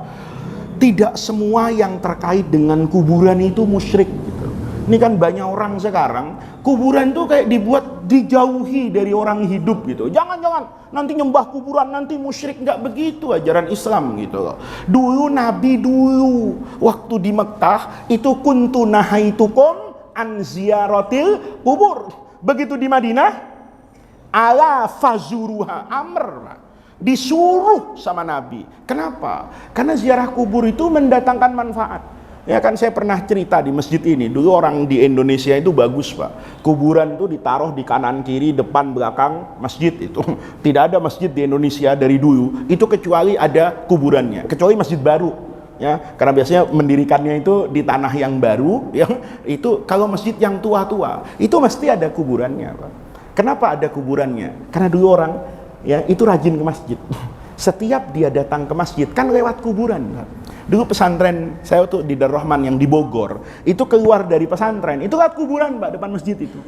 tidak semua yang terkait dengan kuburan itu musyrik gitu. Ini kan banyak orang sekarang kuburan tuh kayak dibuat dijauhi dari orang hidup gitu. Jangan nanti nyembah kuburan, nanti musyrik. Nggak begitu ajaran Islam gitu loh. Dulu Nabi waktu di Mekah itu kuntu nahaitukum an ziyaratil kubur. Begitu di Madinah, ala fazuruha, amr, disuruh sama Nabi. Kenapa? Karena ziarah kubur itu mendatangkan manfaat. Ya kan, saya pernah cerita di masjid ini. Dulu orang di Indonesia itu bagus, Pak. Kuburan itu ditaruh di kanan kiri, depan belakang masjid itu. Tidak ada masjid di Indonesia dari dulu itu kecuali ada kuburannya, kecuali masjid baru. Ya, karena biasanya mendirikannya itu di tanah yang baru, ya. Itu kalau masjid yang tua-tua itu mesti ada kuburannya, Pak. Kenapa ada kuburannya? Karena dulu orang, ya, itu rajin ke masjid. Setiap dia datang ke masjid kan lewat kuburan, Pak. Dulu pesantren saya tuh di Darul Rahman yang di Bogor, itu keluar dari pesantren itu lewat kuburan, Pak, depan masjid itu.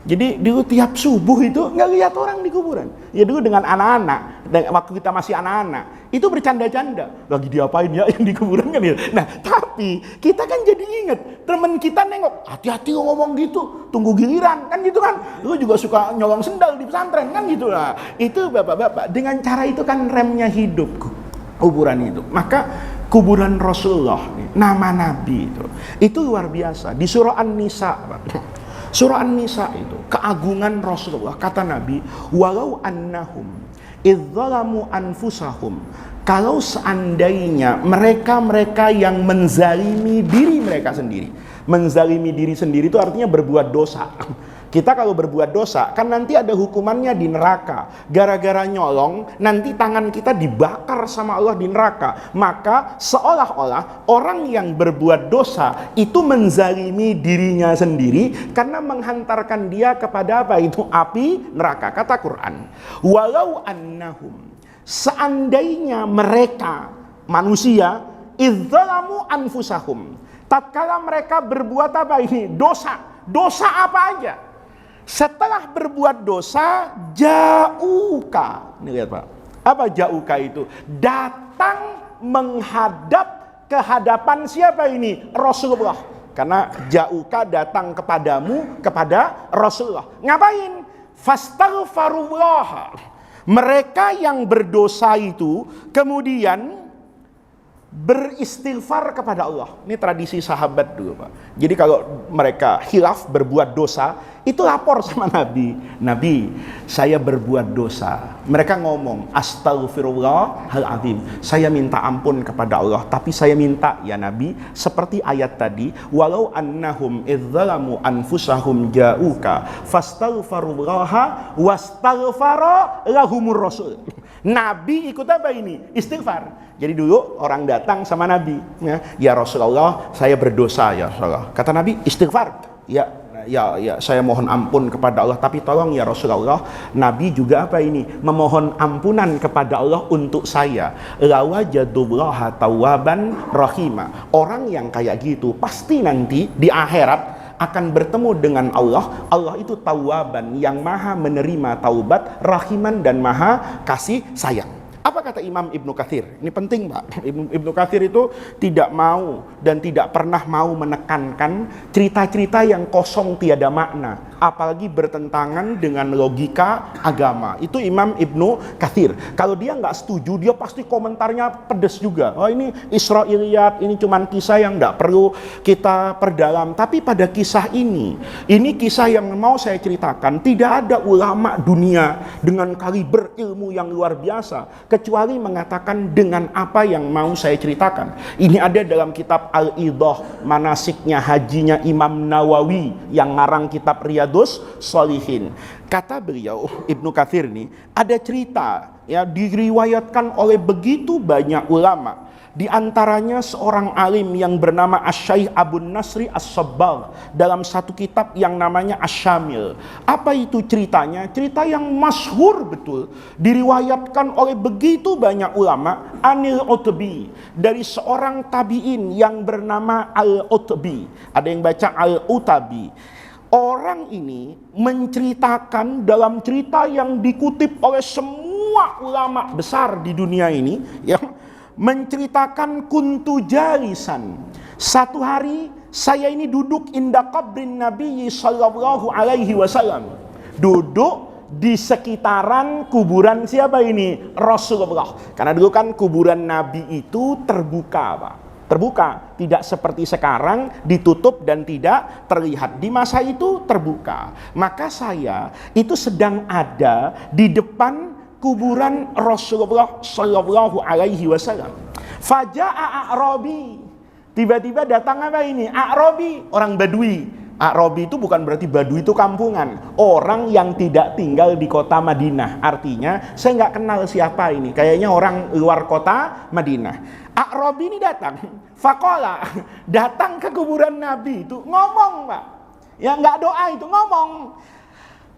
Jadi dulu tiap subuh itu nggak lihat orang di kuburan. Ya dulu dengan anak-anak, waktu kita masih anak-anak, itu bercanda-canda. Lagi diapain ya yang di kuburan kan ya. Nah, tapi kita kan jadi inget, teman kita nengok, hati-hati ngomong gitu, tunggu giliran, kan gitu kan. Lu juga suka nyolong sendal di pesantren kan gitu lah. Itu bapak-bapak, dengan cara itu kan remnya hidup kuburan itu. Maka kuburan Rasulullah, nama Nabi itu luar biasa. Di surah An-Nisa, Pak. Surah An-Nisa itu keagungan Rasulullah. Kata Nabi, walau annahum idzalamu anfusahum, kalau seandainya mereka yang menzalimi diri mereka sendiri. Menzalimi diri sendiri itu artinya berbuat dosa. Kita kalau berbuat dosa kan nanti ada hukumannya di neraka. Gara-gara nyolong nanti tangan kita dibakar sama Allah di neraka. Maka seolah-olah orang yang berbuat dosa itu menzalimi dirinya sendiri karena menghantarkan dia kepada apa itu? Api neraka. Kata Quran, walau annahum, seandainya mereka manusia idzalamu anfusahum, tatkala mereka berbuat apa ini? Dosa apa aja? Setelah berbuat dosa, ja'uka. Ini lihat, Pak. Apa ja'uka itu? Datang menghadap ke hadapan siapa ini? Rasulullah. Karena ja'uka datang kepadamu, kepada Rasulullah. Ngapain? Fastaghfirullah. Mereka yang berdosa itu kemudian beristighfar kepada Allah. Ini tradisi sahabat dulu, Pak. Jadi kalau mereka khilaf berbuat dosa, itu lapor sama Nabi. Nabi, saya berbuat dosa. Mereka ngomong, astaghfirullahaladzim. Saya minta ampun kepada Allah. Tapi saya minta ya Nabi, seperti ayat tadi, walau annahum idzalamu anfusahum ja'uka fastaghfirullaha wastaghfara lahumur rasul. Nabi ikut apa ini? Istighfar. Jadi dulu orang datang sama Nabi, ya Rasulullah, saya berdosa ya Rasulullah. Kata Nabi, istighfar. Ya, saya mohon ampun kepada Allah, tapi tolong ya Rasulullah, Nabi juga apa ini? Memohon ampunan kepada Allah untuk saya. Lawajadullaha tawwaban rahima. Orang yang kayak gitu pasti nanti di akhirat akan bertemu dengan Allah. Allah itu tawwaban, yang maha menerima taubat, rahiman dan maha kasih sayang. Apa kata Imam Ibnu Katsir? Ini penting, Pak. Ibnu Katsir itu tidak mau dan tidak pernah mau menekankan cerita-cerita yang kosong tiada makna, apalagi bertentangan dengan logika agama. Itu Imam Ibnu Katsir. Kalau dia nggak setuju, dia pasti komentarnya pedes juga. Oh, ini Israiliyat, ini cuman kisah yang nggak perlu kita perdalam. Tapi pada kisah ini kisah yang mau saya ceritakan. Tidak ada ulama dunia dengan kaliber ilmu yang luar biasa kecuali mengatakan dengan apa yang mau saya ceritakan. Ini ada dalam kitab Al-Idah, manasiknya hajinya Imam Nawawi yang ngarang kitab Riyadhus Shalihin. Kata beliau, Ibnu Katsir nih, ada cerita ya diriwayatkan oleh begitu banyak ulama. Di antaranya seorang alim yang bernama Asy-Syaikh Abun Nasri As-Sabbagh dalam satu kitab yang namanya Asy-Syamil. Apa itu ceritanya? Cerita yang masyhur betul, diriwayatkan oleh begitu banyak ulama. Anil Utbi, dari seorang tabi'in yang bernama Al-Utbi. Ada yang baca Al-Utabi. Orang ini menceritakan dalam cerita yang dikutip oleh semua ulama besar di dunia ini, ya, menceritakan kuntu jalisan. Satu hari saya ini duduk inda qabrin Nabi sallallahu alaihi wasallam. Duduk di sekitaran kuburan siapa ini? Rasulullah. Karena dulu kan kuburan Nabi itu terbuka, Pak. Terbuka, tidak seperti sekarang ditutup dan tidak terlihat. Di masa itu terbuka. Maka saya itu sedang ada di depan kuburan Rasulullah sallallahu alaihi wasallam. Faja'a A'rabi. Tiba-tiba datang apa ini? A'rabi, orang Badui. A'rabi itu bukan berarti Badui itu kampungan. Orang yang tidak tinggal di kota Madinah. Artinya saya nggak kenal siapa ini. Kayaknya orang luar kota Madinah. A'rabi ini datang. Faqala, datang ke kuburan Nabi itu ngomong, Pak. Ya nggak doa itu, ngomong.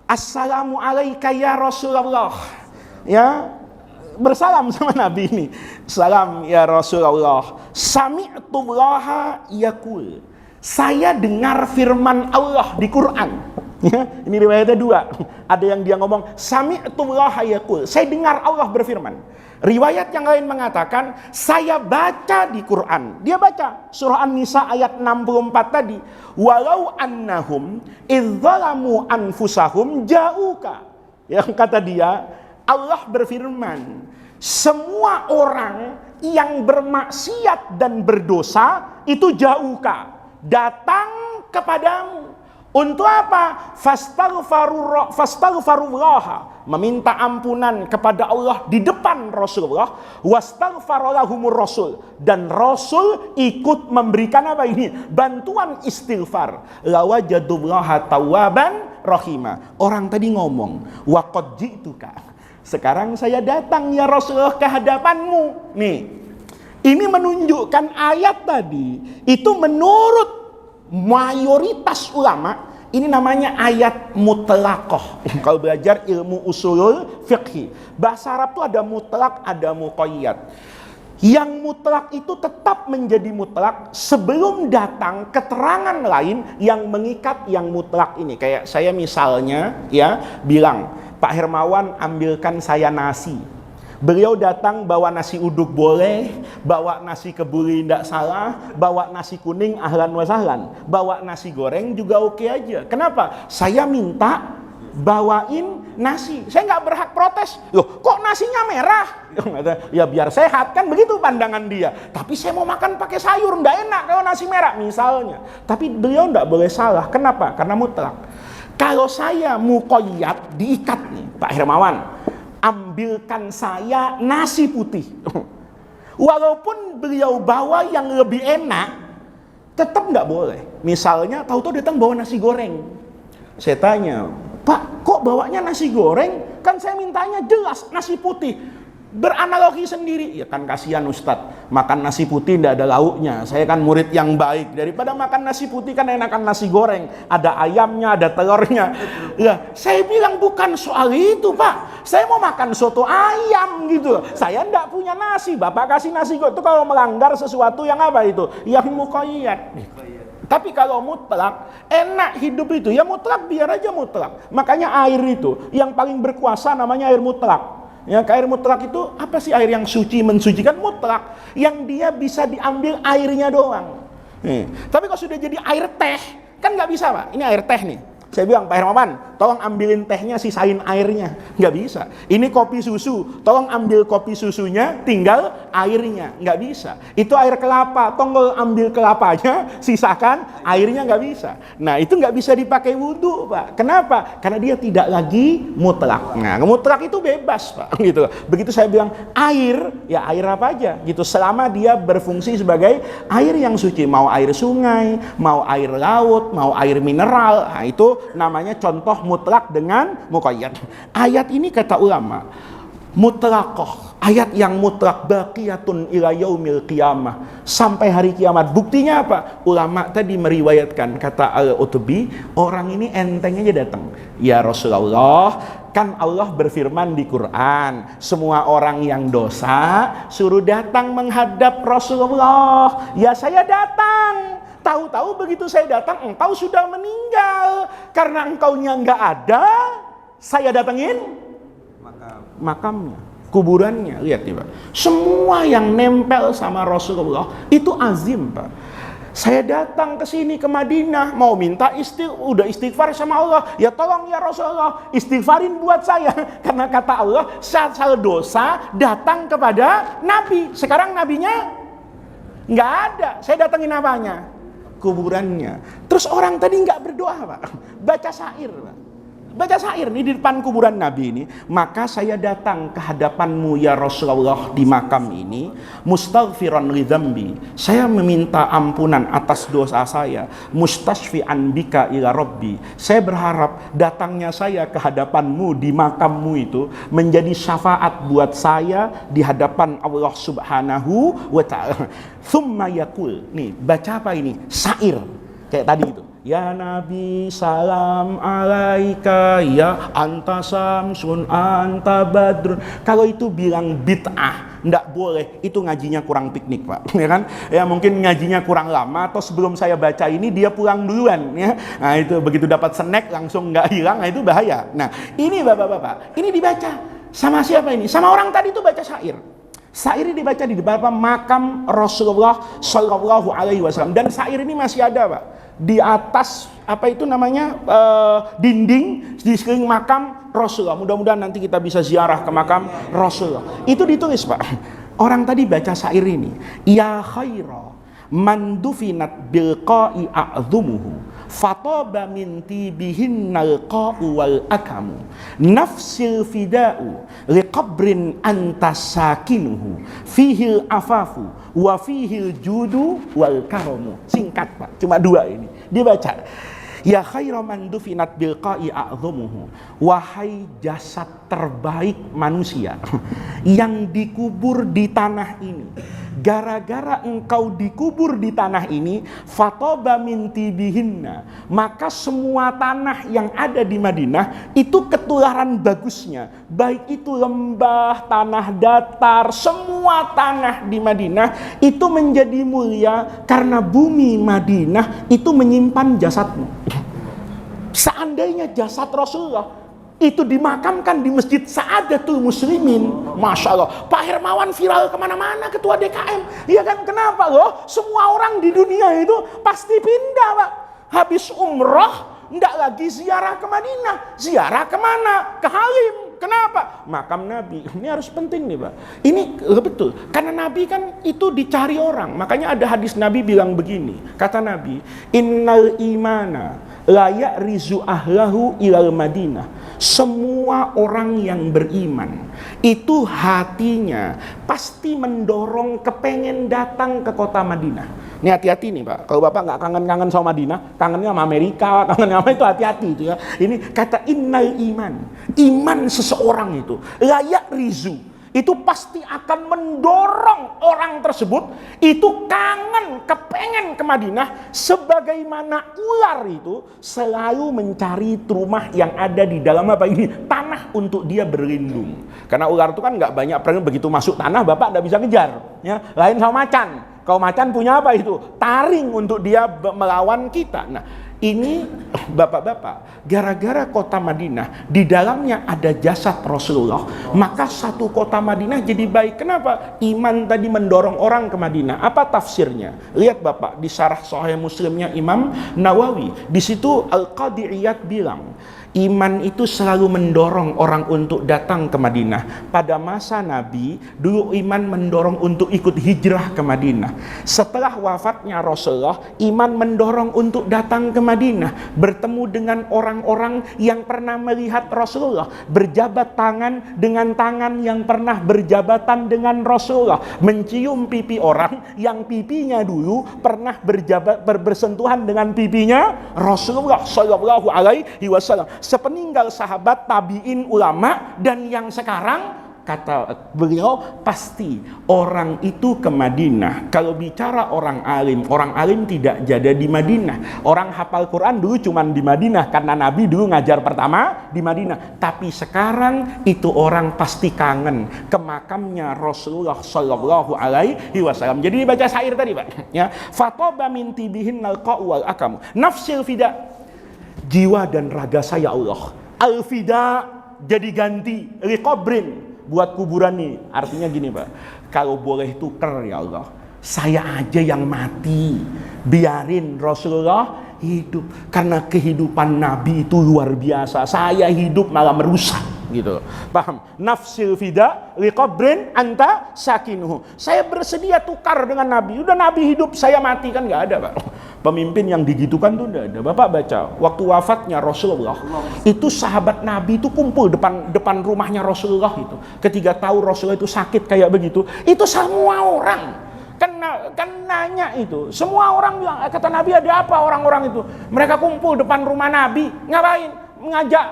Assalamu alaika ya Rasulullah. Ya, bersalam sama Nabi ini. Salam ya Rasulullah. Sami'tullaha yaqul. Saya dengar firman Allah di Quran. Ya, ini riwayatnya dua. Ada yang dia ngomong sami'tullaha yaqul. Saya dengar Allah berfirman. Riwayat yang lain mengatakan saya baca di Quran. Dia baca surah An-Nisa ayat 64 tadi. Walau annahum idzalamu anfusahum ja'uka. Yang kata dia, Allah berfirman, semua orang yang bermaksiat dan berdosa itu jauhka, datang kepadamu. Untuk apa? Fastaghfirullah, meminta ampunan kepada Allah di depan Rasulullah. Wastaghfaralahumur rasul, dan Rasul ikut memberikan apa ini? Bantuan istighfar. Lawajadullaha tawwaban rahima. Orang tadi ngomong, waqad ji'tuka. Sekarang saya datang ya Rasulullah ke hadapanmu. Nih, ini menunjukkan ayat tadi itu menurut mayoritas ulama ini namanya ayat mutlaqah. Kalau belajar ilmu usulul fiqh, bahasa Arab itu ada mutlak, ada muqayyad. Yang mutlak itu tetap menjadi mutlak sebelum datang keterangan lain yang mengikat yang mutlak ini. Kayak saya misalnya ya bilang, Pak Hermawan ambilkan saya nasi. Beliau datang bawa nasi uduk boleh, bawa nasi kebuli tidak salah, bawa nasi kuning ahlan wa sahlan, bawa nasi goreng juga oke aja. Kenapa? Saya minta bawain nasi, saya nggak berhak protes. Loh, kok nasinya merah? Ya biar sehat, kan begitu pandangan dia. Tapi saya mau makan pakai sayur, nggak enak kalau nasi merah misalnya. Tapi beliau nggak boleh salah. Kenapa? Karena mutlak. Kalau saya muqayyad, diikat nih Pak Hermawan, ambilkan saya nasi putih. Walaupun beliau bawa yang lebih enak, tetap nggak boleh. Misalnya tahu-tahu datang bawa nasi goreng. Saya tanya, Pak, kok bawanya nasi goreng? Kan saya mintanya jelas nasi putih. Beranalogi sendiri, ya kan kasihan Ustadz, makan nasi putih tidak ada lauknya. Saya kan murid yang baik, daripada makan nasi putih kan enakan nasi goreng, ada ayamnya, ada telurnya. Ya, saya bilang bukan soal itu Pak, saya mau makan soto ayam gitu. Saya tidak punya nasi, Bapak kasih nasi goreng. Itu kalau melanggar sesuatu yang apa itu? Yang muqayyad. Tapi kalau mutlak, enak hidup itu, ya mutlak biar aja mutlak. Makanya air itu, yang paling berkuasa namanya air mutlak. Ya, air mutlak itu apa sih? Air yang suci, mensucikan, mutlak. Yang dia bisa diambil airnya doang. Tapi kalau sudah jadi air teh, kan nggak bisa Pak. Ini air teh nih. Saya bilang, Pak Hermawan, tolong ambilin tehnya, sisain airnya. Nggak bisa. Ini kopi susu, tolong ambil kopi susunya, tinggal airnya. Nggak bisa. Itu air kelapa, tolong ambil kelapanya, sisakan airnya. Nggak bisa. Nah, itu nggak bisa dipakai wudhu, Pak. Kenapa? Karena dia tidak lagi mutlak. Nah, mutlak itu bebas, Pak. Gitu. Begitu saya bilang, air, ya air apa aja. Gitu. Selama dia berfungsi sebagai air yang suci. Mau air sungai, mau air laut, mau air mineral. Nah, itu namanya contoh mutlak dengan muqayyad. Ayat ini kata ulama, mutlaqah, ayat yang mutlak, baqiyatun ila yaumil qiyamah, sampai hari kiamat. Buktinya apa? Ulama tadi meriwayatkan, kata Al-Utbi, orang ini enteng aja datang. Ya Rasulullah, kan Allah berfirman di Quran, semua orang yang dosa suruh datang menghadap Rasulullah. Ya saya datang. Tahu-tahu begitu saya datang, engkau sudah meninggal. Karena engkaunya nggak ada, saya datengin makamnya, kuburannya. Lihat nih Pak, semua yang nempel sama Rasulullah itu azim Pak. Saya datang ke sini ke Madinah mau minta udah istighfar sama Allah. Ya tolong ya Rasulullah, istighfarin buat saya. Karena kata Allah, saat saya dosa datang kepada Nabi. Sekarang Nabinya nggak ada. Saya datengin apanya? Kuburannya. Terus orang tadi nggak berdoa Pak, baca syair Pak. Baca syair nih di depan kuburan Nabi ini. Maka saya datang ke hadapanmu ya Rasulullah di makam ini, mustaghfiran li dzambi, saya meminta ampunan atas dosa saya, mustashfi'an bika ila rabbi, saya berharap datangnya saya ke hadapanmu di makammu itu menjadi syafaat buat saya di hadapan Allah Subhanahu wa ta'ala. Tsumma yaqul, nih baca apa ini? Syair kayak tadi itu. Ya Nabi salam alaika, ya anta samsun anta badrun. Kalau itu bilang bid'ah, ndak boleh. Itu ngajinya kurang piknik Pak, ya kan? Ya mungkin ngajinya kurang lama, atau sebelum saya baca ini dia pulang duluan, ya. Nah itu begitu dapat snack langsung nggak hilang, nah itu bahaya. Nah ini bapak-bapak, ini dibaca sama siapa ini? Sama orang tadi itu baca syair. Syair ini dibaca di depan makam Rasulullah Shallallahu Alaihi Wasallam, dan syair ini masih ada Pak di atas apa itu namanya dinding di sekeliling makam Rasulullah. Mudah-mudahan nanti kita bisa ziarah ke makam Rasulullah. Itu ditulis Pak. Orang tadi baca syair ini, ya khaira man dufinat bilqa'i a'dhumuhu fataba min tibihinnal qa'u wal akamu nafsil fida'u liqabrin anta sakinuhu fihil afafu wa fihil judu wal karamu. Singkat Pak, cuma dua ini dibaca. Ya khairan man dufinat bilqa'i a'dhumuhu, wahai jasad terbaik manusia yang dikubur di tanah ini. Gara-gara engkau dikubur di tanah ini, fatoba min tibihinna, maka semua tanah yang ada di Madinah itu ketularan bagusnya. Baik itu lembah, tanah datar, semua tanah di Madinah itu menjadi mulia karena bumi Madinah itu menyimpan jasadmu. Seandainya jasad Rasulullah itu dimakamkan di Masjid Sa'adatul Muslimin. Masya Allah, Pak Hermawan viral kemana-mana, ketua DKM. Ya kan, kenapa loh? Semua orang di dunia itu pasti pindah, Pak. Habis umroh, ndak lagi ziarah ke Madinah. Ziarah kemana? Ke Halim. Kenapa? Makam Nabi. Ini harus penting nih, Pak. Ini betul. Karena Nabi kan itu dicari orang. Makanya ada hadis Nabi bilang begini. Kata Nabi, innal imana layak rizu ahlahu ilal Madinah. Semua orang yang beriman itu hatinya pasti mendorong kepengen datang ke kota Madinah. Ini hati-hati nih, Pak. Kalau Bapak nggak kangen-kangen sama Madinah, kangennya sama Amerika, kangennya sama itu, hati-hati itu ya. Ini kata innal iman. Iman seseorang itu layak rizu. Itu pasti akan mendorong orang tersebut itu kangen, kepengen ke Madinah, sebagaimana ular itu selalu mencari rumah yang ada di dalam apa ini, tanah untuk dia berlindung. Karena ular itu kan nggak banyak, begitu masuk tanah Bapak nggak bisa kejar, ya. Lain sama macan. Kalau macan punya apa itu? Taring untuk dia melawan kita. Nah, ini bapak-bapak, gara-gara kota Madinah di dalamnya ada jasad Rasulullah, maka satu kota Madinah jadi baik. Kenapa? Iman tadi mendorong orang ke Madinah. Apa tafsirnya? Lihat Bapak di Syarah Sahih Muslimnya Imam Nawawi. Di situ Al-Qadhi Iyad bilang, iman itu selalu mendorong orang untuk datang ke Madinah. Pada masa Nabi, dulu iman mendorong untuk ikut hijrah ke Madinah. Setelah wafatnya Rasulullah, iman mendorong untuk datang ke Madinah, bertemu dengan orang-orang yang pernah melihat Rasulullah, berjabat tangan dengan tangan yang pernah berjabatan dengan Rasulullah, mencium pipi orang yang pipinya dulu pernah bersentuhan dengan pipinya Rasulullah Shallallahu Alaihi Wasallam. Sepeninggal sahabat, tabiin, ulama, dan yang sekarang, kata beliau, pasti orang itu ke Madinah. Kalau bicara orang alim tidak jadi di Madinah. Orang hafal Quran dulu cuman di Madinah karena Nabi dulu ngajar pertama di Madinah. Tapi sekarang itu orang pasti kangen ke makamnya Rasulullah Shallallahu Alaihi Wasallam. Jadi dibaca syair tadi, Pak. Ya, fatoba min tibihin nalqa'u wal akam nafsil fida, jiwa dan raga saya Allah, al-fida jadi ganti, liqabrin buat kuburan nih. Artinya gini, Pak, kalau boleh tuker ya Allah, saya aja yang mati, biarin Rasulullah hidup, karena kehidupan Nabi itu luar biasa. Saya hidup malah merusak gitu, paham? Nafsil fida liqabrin anta sakinuhu. Saya bersedia tukar dengan Nabi. Udah Nabi hidup, saya mati, kan nggak ada, Pak. Pemimpin yang digitukan tuh udah ada. Bapak baca waktu wafatnya Rasulullah, itu sahabat Nabi itu kumpul depan rumahnya Rasulullah itu. Ketika tahu Rasulullah itu sakit kayak begitu, itu semua orang kan nanya itu. Semua orang bilang, kata Nabi, ada apa orang-orang itu? Mereka kumpul depan rumah Nabi, ngapain? Ngajak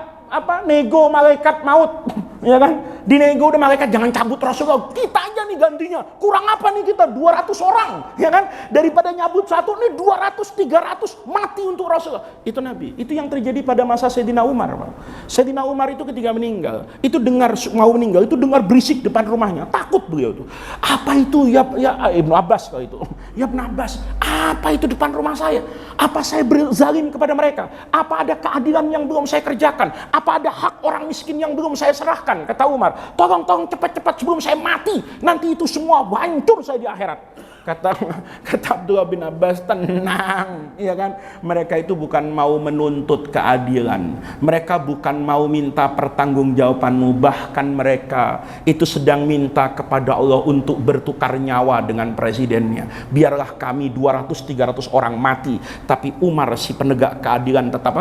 nego malaikat maut. Ya kan? Dinego udah malaikat, jangan cabut Rasulullah, kita aja nih gantinya. Kurang apa nih kita? 200 orang, ya kan? Daripada nyabut satu nih 200, 300 mati untuk Rasulullah. Itu Nabi. Itu yang terjadi pada masa Sayyidina Umar, Pak. Sayyidina Umar itu ketika meninggal, itu dengar mau meninggal, itu dengar berisik depan rumahnya. Takut beliau tuh. Apa itu? Ya Ibnu Abbas kalau itu. Ya Ibnu Abbas, apa itu depan rumah saya? Apa saya berzalim kepada mereka? Apa ada keadilan yang belum saya kerjakan? Apa ada hak orang miskin yang belum saya serahkan? Kata Umar, tolong cepat-cepat sebelum saya mati, nanti itu semua hancur saya di akhirat. Kata Abdullah bin Abbas, tenang, ya kan? Mereka itu bukan mau menuntut keadilan, mereka bukan mau minta pertanggungjawabanmu, bahkan mereka itu sedang minta kepada Allah untuk bertukar nyawa dengan presidennya. Biarlah kami 200-300 orang mati, tapi Umar si penegak keadilan tetap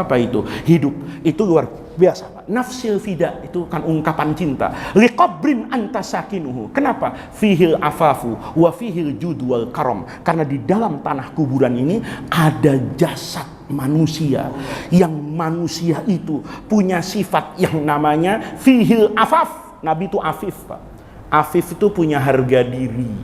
hidup. Itu luar biasa, Pak. Nafsil fida itu kan ungkapan cinta. Liqabrin anta sakinuhu. Kenapa? Fihil afafu wa fihil judu wal karam. Karena di dalam tanah kuburan ini ada jasad manusia, yang manusia itu punya sifat yang namanya fihil afaf. Nabi itu afif, Pak. Afif itu punya harga diri.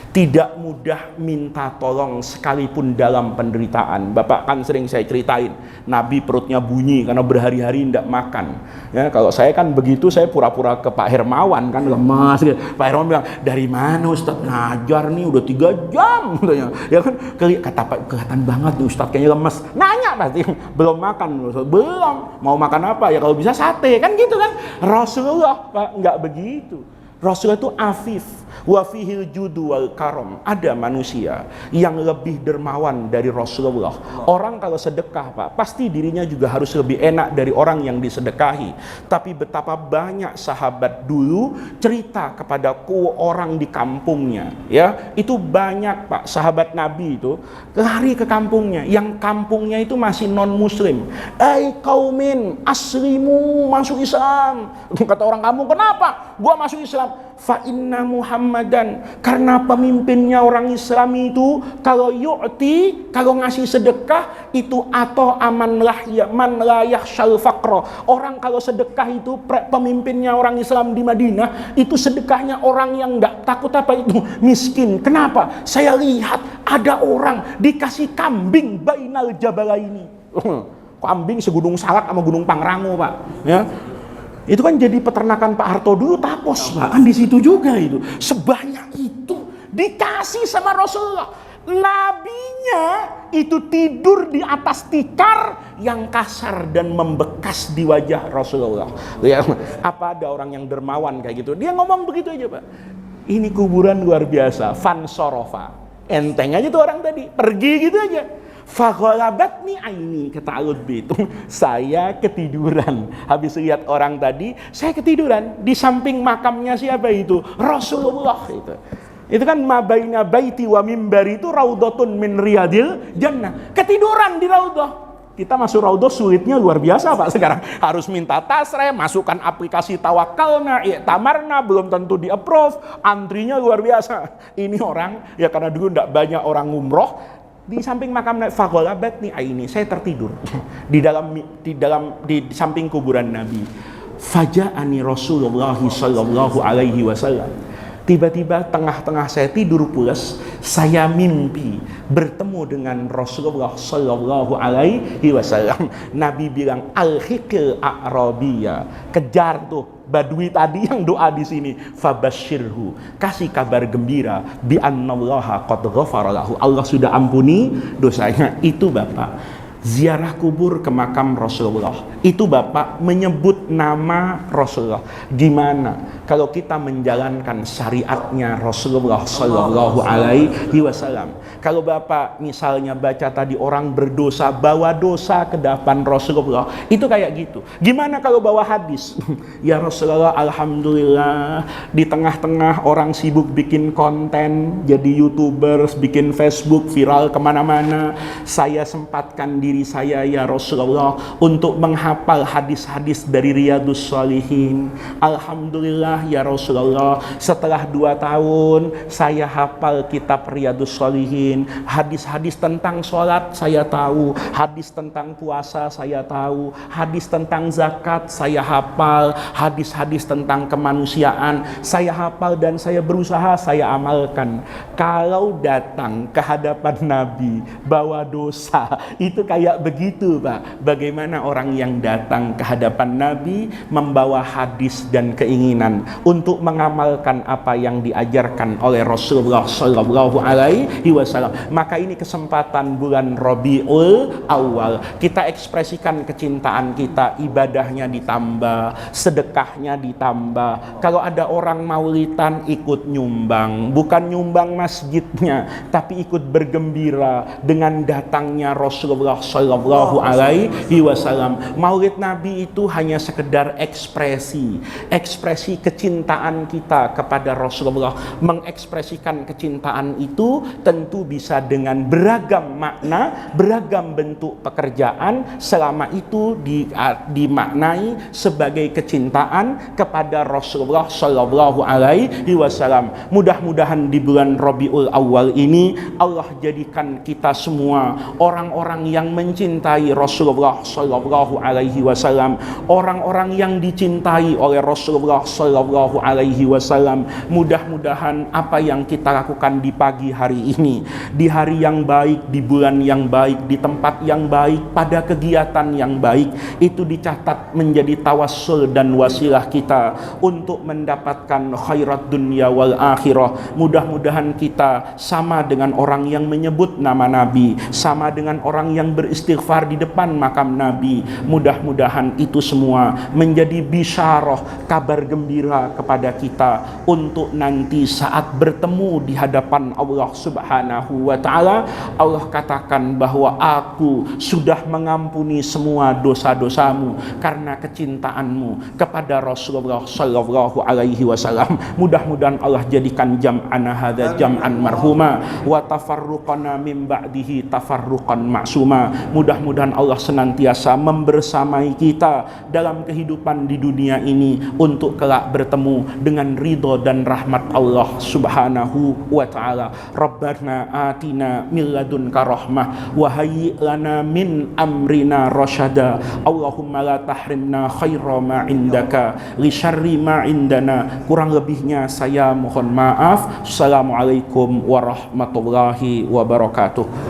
tidak mudah minta tolong sekalipun dalam penderitaan. Bapak kan sering saya ceritain, Nabi perutnya bunyi karena berhari-hari tidak makan. Ya, kalau saya kan begitu, saya pura-pura ke Pak Hermawan kan lemas. Gitu. Pak Hermawan bilang, dari mana Ustadz ngajar nih udah 3 jam? Ya kan, kata Pak, kelihatan banget nih Ustadz kayaknya lemas. Nanya pasti, belum makan, belum. Mau makan apa? Ya kalau bisa sate kan gitu kan. Rasulullah Pak nggak begitu. Rasulullah itu afif, wa fihil judu wal karom. Ada manusia yang lebih dermawan dari Rasulullah. Orang kalau sedekah Pak, pasti dirinya juga harus lebih enak dari orang yang disedekahi. Tapi betapa banyak sahabat dulu cerita kepadaku orang di kampungnya, ya itu banyak Pak, sahabat Nabi itu lari ke kampungnya, yang kampungnya itu masih non muslim. Kaumin aslimu, masuk Islam. Kata orang kampung, kenapa gua masuk Islam? Fa inna Muhammadan, karena pemimpinnya orang Islam itu kalau yu'ti, kalau ngasih sedekah itu atau aman lah ya man la yakhshal faqra. Orang kalau sedekah itu pemimpinnya orang Islam di Madinah itu sedekahnya orang yang enggak takut apa itu miskin. Kenapa? Saya lihat ada orang dikasih kambing bainal jabalaini. Kambing segunung Salak sama gunung Pangrango Pak, ya. Itu kan jadi peternakan Pak Harto dulu Tapos Pak, kan di situ juga itu. Sebanyak itu dikasih sama Rasulullah. Nabinya itu tidur di atas tikar yang kasar dan membekas di wajah Rasulullah. Ya, apa ada orang yang dermawan kayak gitu? Dia ngomong begitu aja Pak. Ini kuburan luar biasa, fansorofa. Enteng aja tuh orang tadi, pergi gitu aja. Faghalabatni aini, kata Al-Utbi itu, saya ketiduran. Habis lihat orang tadi, saya ketiduran di samping makamnya siapa itu? Rasulullah itu. Itu kan mabaina baiti wa mimbari itu raudhatun min riyadil jannah. Ketiduran di raudhah. Kita masuk raudhah sulitnya luar biasa Pak sekarang. Harus minta tasreh, masukkan aplikasi tawakalna, i'tamarna, belum tentu di-approve. Antrinya luar biasa. Ini orang, ya karena dulu tidak banyak orang umroh, di samping makam faghalabat nih ini saya tertidur di samping kuburan Nabi. Faja'ani Rasulullah sallallahu alaihi wasallam. Tiba-tiba tengah-tengah saya tidur pulas, saya mimpi bertemu dengan Rasulullah sallallahu alaihi wasallam. Nabi bilang, al-hiqil a'rabiyya, kejar tuh Badui tadi yang doa di sini, fabashirhu, kasih kabar gembira bi annallaha qad ghafara lahu, Allah sudah ampuni dosanya. Itu Bapak ziarah kubur ke makam Rasulullah, itu Bapak menyebut nama Rasulullah. Gimana kalau kita menjalankan syariatnya Rasulullah sallallahu alaihi wasallam? Kalau Bapak misalnya baca tadi orang berdosa, bawa dosa ke depan Rasulullah, itu kayak gitu. Gimana kalau bawa hadis? Ya Rasulullah, alhamdulillah di tengah-tengah orang sibuk bikin konten, jadi YouTubers, bikin Facebook viral kemana-mana, saya sempatkan diri saya ya Rasulullah untuk menghafal hadis-hadis dari Riyadhus Shalihin. Alhamdulillah ya Rasulullah, setelah 2 tahun saya hafal kitab Riyadhus Shalihin. Hadis-hadis tentang sholat saya tahu, hadis tentang puasa saya tahu, hadis tentang zakat saya hafal, hadis-hadis tentang kemanusiaan saya hafal dan saya berusaha saya amalkan. Kalau datang ke hadapan Nabi bawa dosa, itu kayak begitu Pak. Bagaimana orang yang datang ke hadapan Nabi membawa hadis dan keinginan untuk mengamalkan apa yang diajarkan oleh Rasulullah sallallahu alaihi wasallam. Maka ini kesempatan bulan Rabiul Awal, kita ekspresikan kecintaan kita, ibadahnya ditambah, sedekahnya ditambah. Kalau ada orang maulidan ikut nyumbang, bukan nyumbang masjidnya, tapi ikut bergembira dengan datangnya Rasulullah sallallahu alaihi wasallam. Maulid Nabi itu hanya sekedar ekspresi kecintaan kita kepada Rasulullah. Mengekspresikan kecintaan itu tentu bisa dengan beragam makna, beragam bentuk pekerjaan, selama itu dimaknai sebagai kecintaan kepada Rasulullah sallallahu alaihi wasallam. Mudah-mudahan di bulan Rabiul Awal ini Allah jadikan kita semua orang-orang yang mencintai Rasulullah sallallahu alaihi wasallam, orang-orang yang dicintai oleh Rasulullah sallallahu alaihi wasallam. Mudah-mudahan apa yang kita lakukan di pagi hari ini, di hari yang baik, di bulan yang baik, di tempat yang baik, pada kegiatan yang baik, itu dicatat menjadi tawassul dan wasilah kita untuk mendapatkan khairat dunia wal akhirah. Mudah-mudahan kita sama dengan orang yang menyebut nama Nabi, sama dengan orang yang beristighfar di depan makam Nabi. Mudah-mudahan itu semua menjadi bisyarah, kabar gembira kepada kita untuk nanti saat bertemu di hadapan Allah Subhanahu wa taala, Allah katakan bahwa aku sudah mengampuni semua dosa-dosamu karena kecintaanmu kepada Rasulullah sallallahu alaihi wasallam. Mudah-mudahan Allah jadikan jam'ana hadza jam'an marhuma wa tafarruqana min ba'dihi tafarruqan ma'suma. Mudah-mudahan Allah senantiasa membersamai kita dalam kehidupan di dunia ini untuk kelak bertemu dengan ridho dan rahmat Allah Subhanahu wa taala. Rabbana atina min ladunka rahmah wa hayyi lana min amrina rasyada. Allahumma la tahrimna khaira ma indaka li syarri ma indana. Kurang lebihnya saya mohon maaf. Assalamualaikum warahmatullahi wabarakatuh.